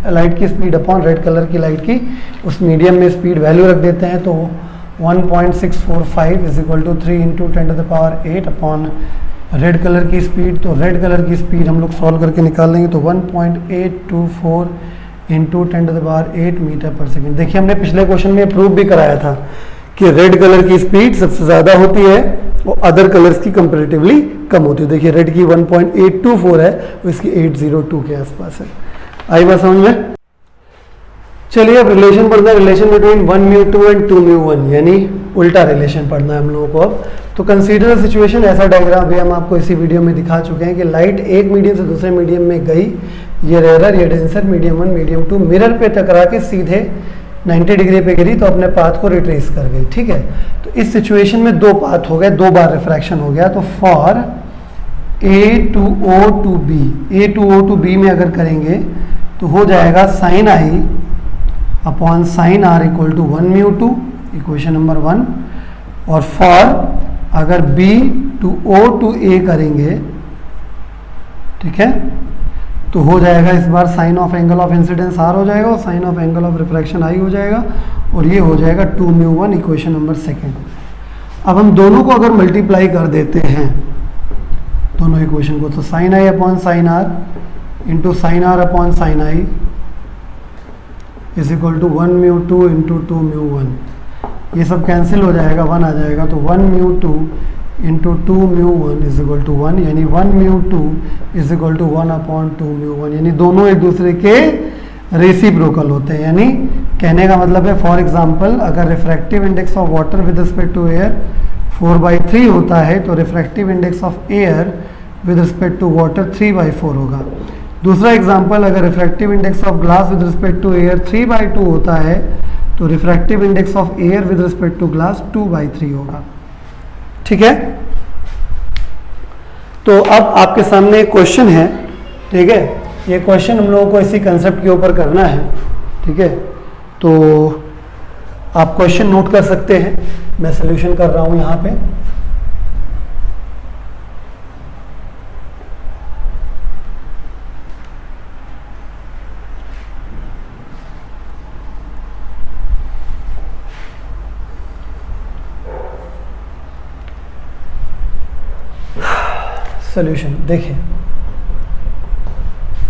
लाइट की स्पीड अपॉन रेड कलर की लाइट की उस मीडियम में स्पीड। वैल्यू रख देते हैं तो 1.645 is equal to 3 into 10⁸ upon red colour की स्पीड। तो रेड कलर की स्पीड हम लोग सॉल्व करके निकाल लेंगे तो 1.824 इंटू 10⁸ मीटर पर सेकेंड। देखिए हमने पिछले क्वेश्चन में प्रूव भी कराया था कि रेड कलर की स्पीड सबसे ज़्यादा होती है और अदर कलर्स की कंपेरेटिवली कम होती है। देखिए रेड की 1.824 है, इसकी 802 के आसपास है। आई बात समझ में? चलिए अब रिलेशन पढ़ना है, रिलेशन बिटवीन 1μ2 एंड 2μ1, यानी उल्टा रिलेशन पढ़ना है हम लोगों को अब। तो कंसीडर सिचुएशन, ऐसा डायग्राम भी हम आपको इसी वीडियो में दिखा चुके हैं कि लाइट एक मीडियम से दूसरे मीडियम में गई, ये रेयर, ये डेंसर, मीडियम 1, मीडियम 2 मिरर पे टकरा के सीधे 90 डिग्री पे गिरी तो अपने पाथ को रिट्रेस कर गई। ठीक है, तो इस सिचुएशन में 2 पाथ हो गए, 2 बार रिफ्रैक्शन हो गया। तो for A to O to B में अगर करेंगे तो हो जाएगा sine I upon sine are equal to 1μ2, equation number 1। और फॉर अगर B to O to A करेंगे, ठीक है, तो हो जाएगा इस बार sine of angle of incidence r हो जाएगा और sine of angle of refraction i हो जाएगा और ये हो जाएगा 2μ1, इक्वेशन नंबर 2। अब हम दोनों को अगर मल्टीप्लाई कर देते हैं दोनों इक्वेशन को, तो sine I upon sine r into sine r upon sine i is equal to 1μ2 into 2μ1। ये सब कैंसिल हो जाएगा, 1 आ जाएगा। तो 1μ2 इंटू 2μ1 इज इक्वल टू 1, यानी 1μ2 इज इक्वल टू 1 अपॉन 2μ1, यानी दोनों एक दूसरे के रेसिप्रोकल होते हैं। यानी कहने का मतलब है, फॉर एग्जांपल अगर refractive index of water with respect to air 4/3 होता है तो refractive index of air with respect to water 3/4 होगा। दूसरा एग्जांपल, अगर refractive index of glass with respect to air 3/2 होता है तो refractive index of air with respect to glass 2/3 होगा। ठीक है, तो अब आपके सामने एक क्वेश्चन है। ठीक है, ये क्वेश्चन हम लोगों को इसी कंसेप्ट के ऊपर करना है। ठीक है, तो आप क्वेश्चन नोट कर सकते हैं, मैं सॉल्यूशन कर रहा हूं यहां पे। सॉल्यूशन देखिए,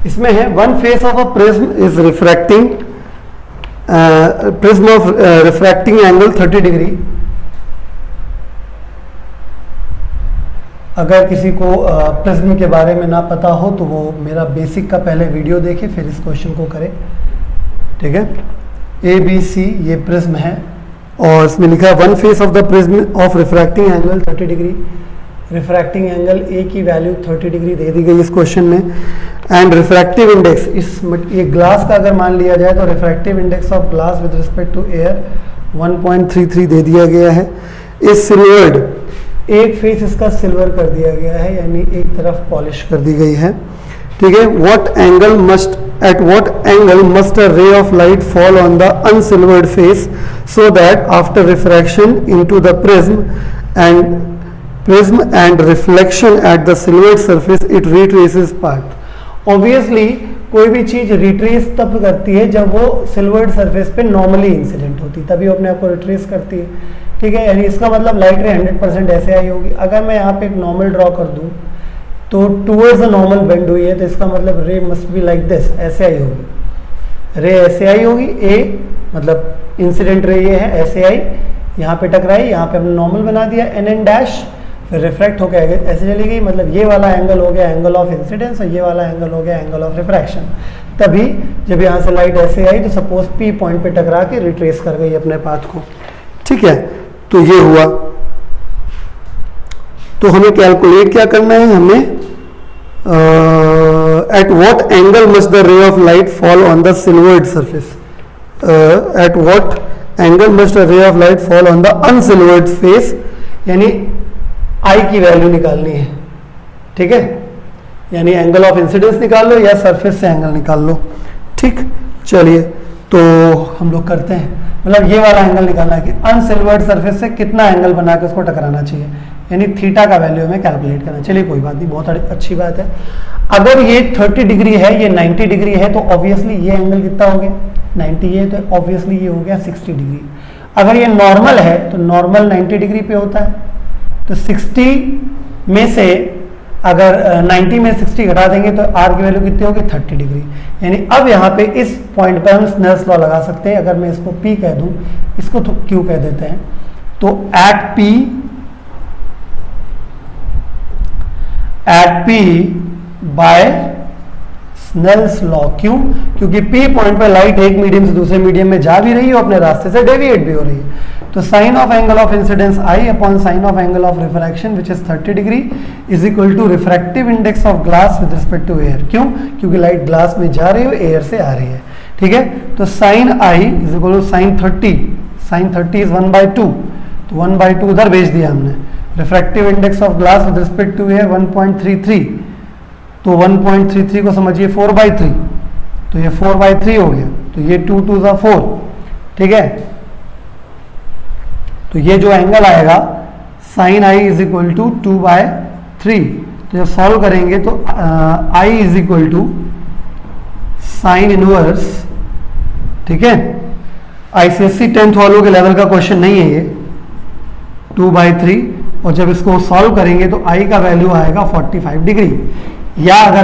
इसमें है one face of a prism is refracting prism of refracting angle 30 degree. अगर किसी को प्रिज्म के बारे में ना पता हो तो वो मेरा बेसिक का पहले वीडियो देखे फिर इस क्वेश्चन को करे, ठीक है। ए बी सी ये प्रिज्म है और इसमें लिखा है one face of the prism of refracting angle 30 degree. Refracting angle A की वैल्यू 30 डिग्री दे दी गई इस क्वेश्चन में। एंड रिफ्रैक्टिव इंडेक्स, ये ग्लास का अगर मान लिया जाए तो refractive index of glass with respect to air 1.33 दे दिया गया है। इस सिल्वर्ड, एक फेस इसका सिल्वर कर दिया गया है, यानी एक तरफ पॉलिश कर दी गई है, ठीक है। At what angle must a ray of light fall on the unsilvered face so that after refraction into the prism and reflection at the silvered surface it retraces path? Obviously कोई भी चीज रिट्रेस तब करती है जब वो सिल्वर्ड सरफेस पे नॉर्मली इंसिडेंट होती है, तभी वो अपने आप को रिट्रेस करती है, ठीक है। यानी इसका मतलब लाइट रे 100% ऐसे आई होगी। अगर मैं यहाँ पे एक नॉर्मल ड्रॉ कर दूँ तो टूवर्ड्स द नॉर्मल बेंड हुई है, तो इसका मतलब ray must be like this, ऐसे आई होगी, रे ऐसे आई होगी। ए मतलब इंसिडेंट रे ये है, ऐसे आई, यहाँ पे टकराई, यहाँ पे हमने नॉर्मल बना दिया एन एन डैश, फिर रिफ्रैक्ट होकर ऐसे चली गई, मतलब ये वाला एंगल हो गया एंगल ऑफ इंसिडेंस और ये वाला एंगल हो गया एंगल ऑफ रिफ्रैक्शन। तभी जब यहाँ से लाइट ऐसे आई तो सपोज पी पॉइंट पे टकरा के रिट्रेस कर गई अपने पाथ को, ठीक है। तो ये हुआ। तो हमें कैलकुलेट क्या करना है, हमें at what angle must the ray of light fall on the silvered surface, at what angle must the ray of light fall on the unsilvered face, यानी आई की वैल्यू निकालनी है, ठीक है। यानी एंगल ऑफ इंसिडेंस निकाल लो या सरफेस से एंगल निकाल लो, ठीक। चलिए तो हम लोग करते हैं, मतलब ये वाला एंगल निकालना है कि अनसिल्वर्ड सरफेस से कितना एंगल बना के उसको टकराना चाहिए, यानी थीटा का वैल्यू हमें कैलकुलेट करना। चलिए कोई बात नहीं, बहुत अच्छी बात है। अगर ये 30 डिग्री है, ये 90 डिग्री है, तो ऑब्वियसली ये एंगल कितना हो गया 90 है, तो ऑब्वियसली ये हो गया 60 डिग्री। अगर ये नॉर्मल है तो नॉर्मल 90 डिग्री पे होता है, तो 60 में से अगर 90 में 60 घटा देंगे तो आर की वैल्यू कितनी होगी 30 डिग्री। यानी अब यहाँ पे इस पॉइंट पर हम स्नेल्स लॉ लगा सकते हैं। अगर मैं इसको P कह दूं, इसको तो Q कह देते हैं, तो at P by Snell's law, क्यों? क्योंकि P पॉइंट पे लाइट एक मीडियम से दूसरे मीडियम में जा भी रही है, अपने रास्ते से डेविएट भी हो रही है। तो sine of angle of incidence I upon sine of angle of refraction which is 30 degree is equal to refractive index of glass with respect to air. क्यों? क्योंकि लाइट ग्लास में जा रही है, एयर से आ रही है, ठीक है। तो sine I is equal to sine 30, sine 30 is 1/2, तो 1/2 उधर भेज दिया हमने। Refractive index of glass with respect to air 1.33, तो 1.33 को समझिए 4/3, तो ये 4/3 हो गया, तो ये 2 2 ज़ा 4, ठीक है। तो ये जो एंगल आएगा sine I is equal to 2/3, तो जब सॉल्व करेंगे तो I is equal to sine inverse, ठीक है। ICSE 10th वालों के लेवल का क्वेश्चन नहीं है ये, 2/3, और जब इसको सॉल्व करेंगे तो I का वैल्यू आएगा 45 डिग्री। या अगर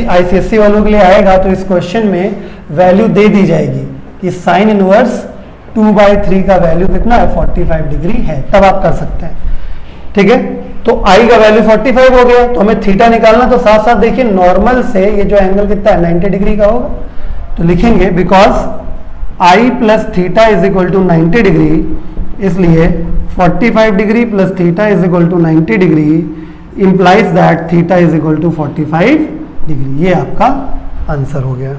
ICSE वालों के लिए आएगा तो इस क्वेश्चन में वैल्यू दे दी जाएगी कि साइन इनवर्स 2/3 का वैल्यू कितना है 45 डिग्री है, तब आप कर सकते हैं, ठीक है। तो I का वैल्यू 45 हो गया, तो हमें थीटा निकालना, तो साथ साथ देखिए नॉर्मल से ये जो एंगल कितना है 90 डिग्री का होगा, तो लिखेंगे because I plus theta is equal to 90 degree, इसलिए 45 degree plus theta is equal to 90 degree implies that theta is equal to 45 degree. ये आपका आंसर हो गया।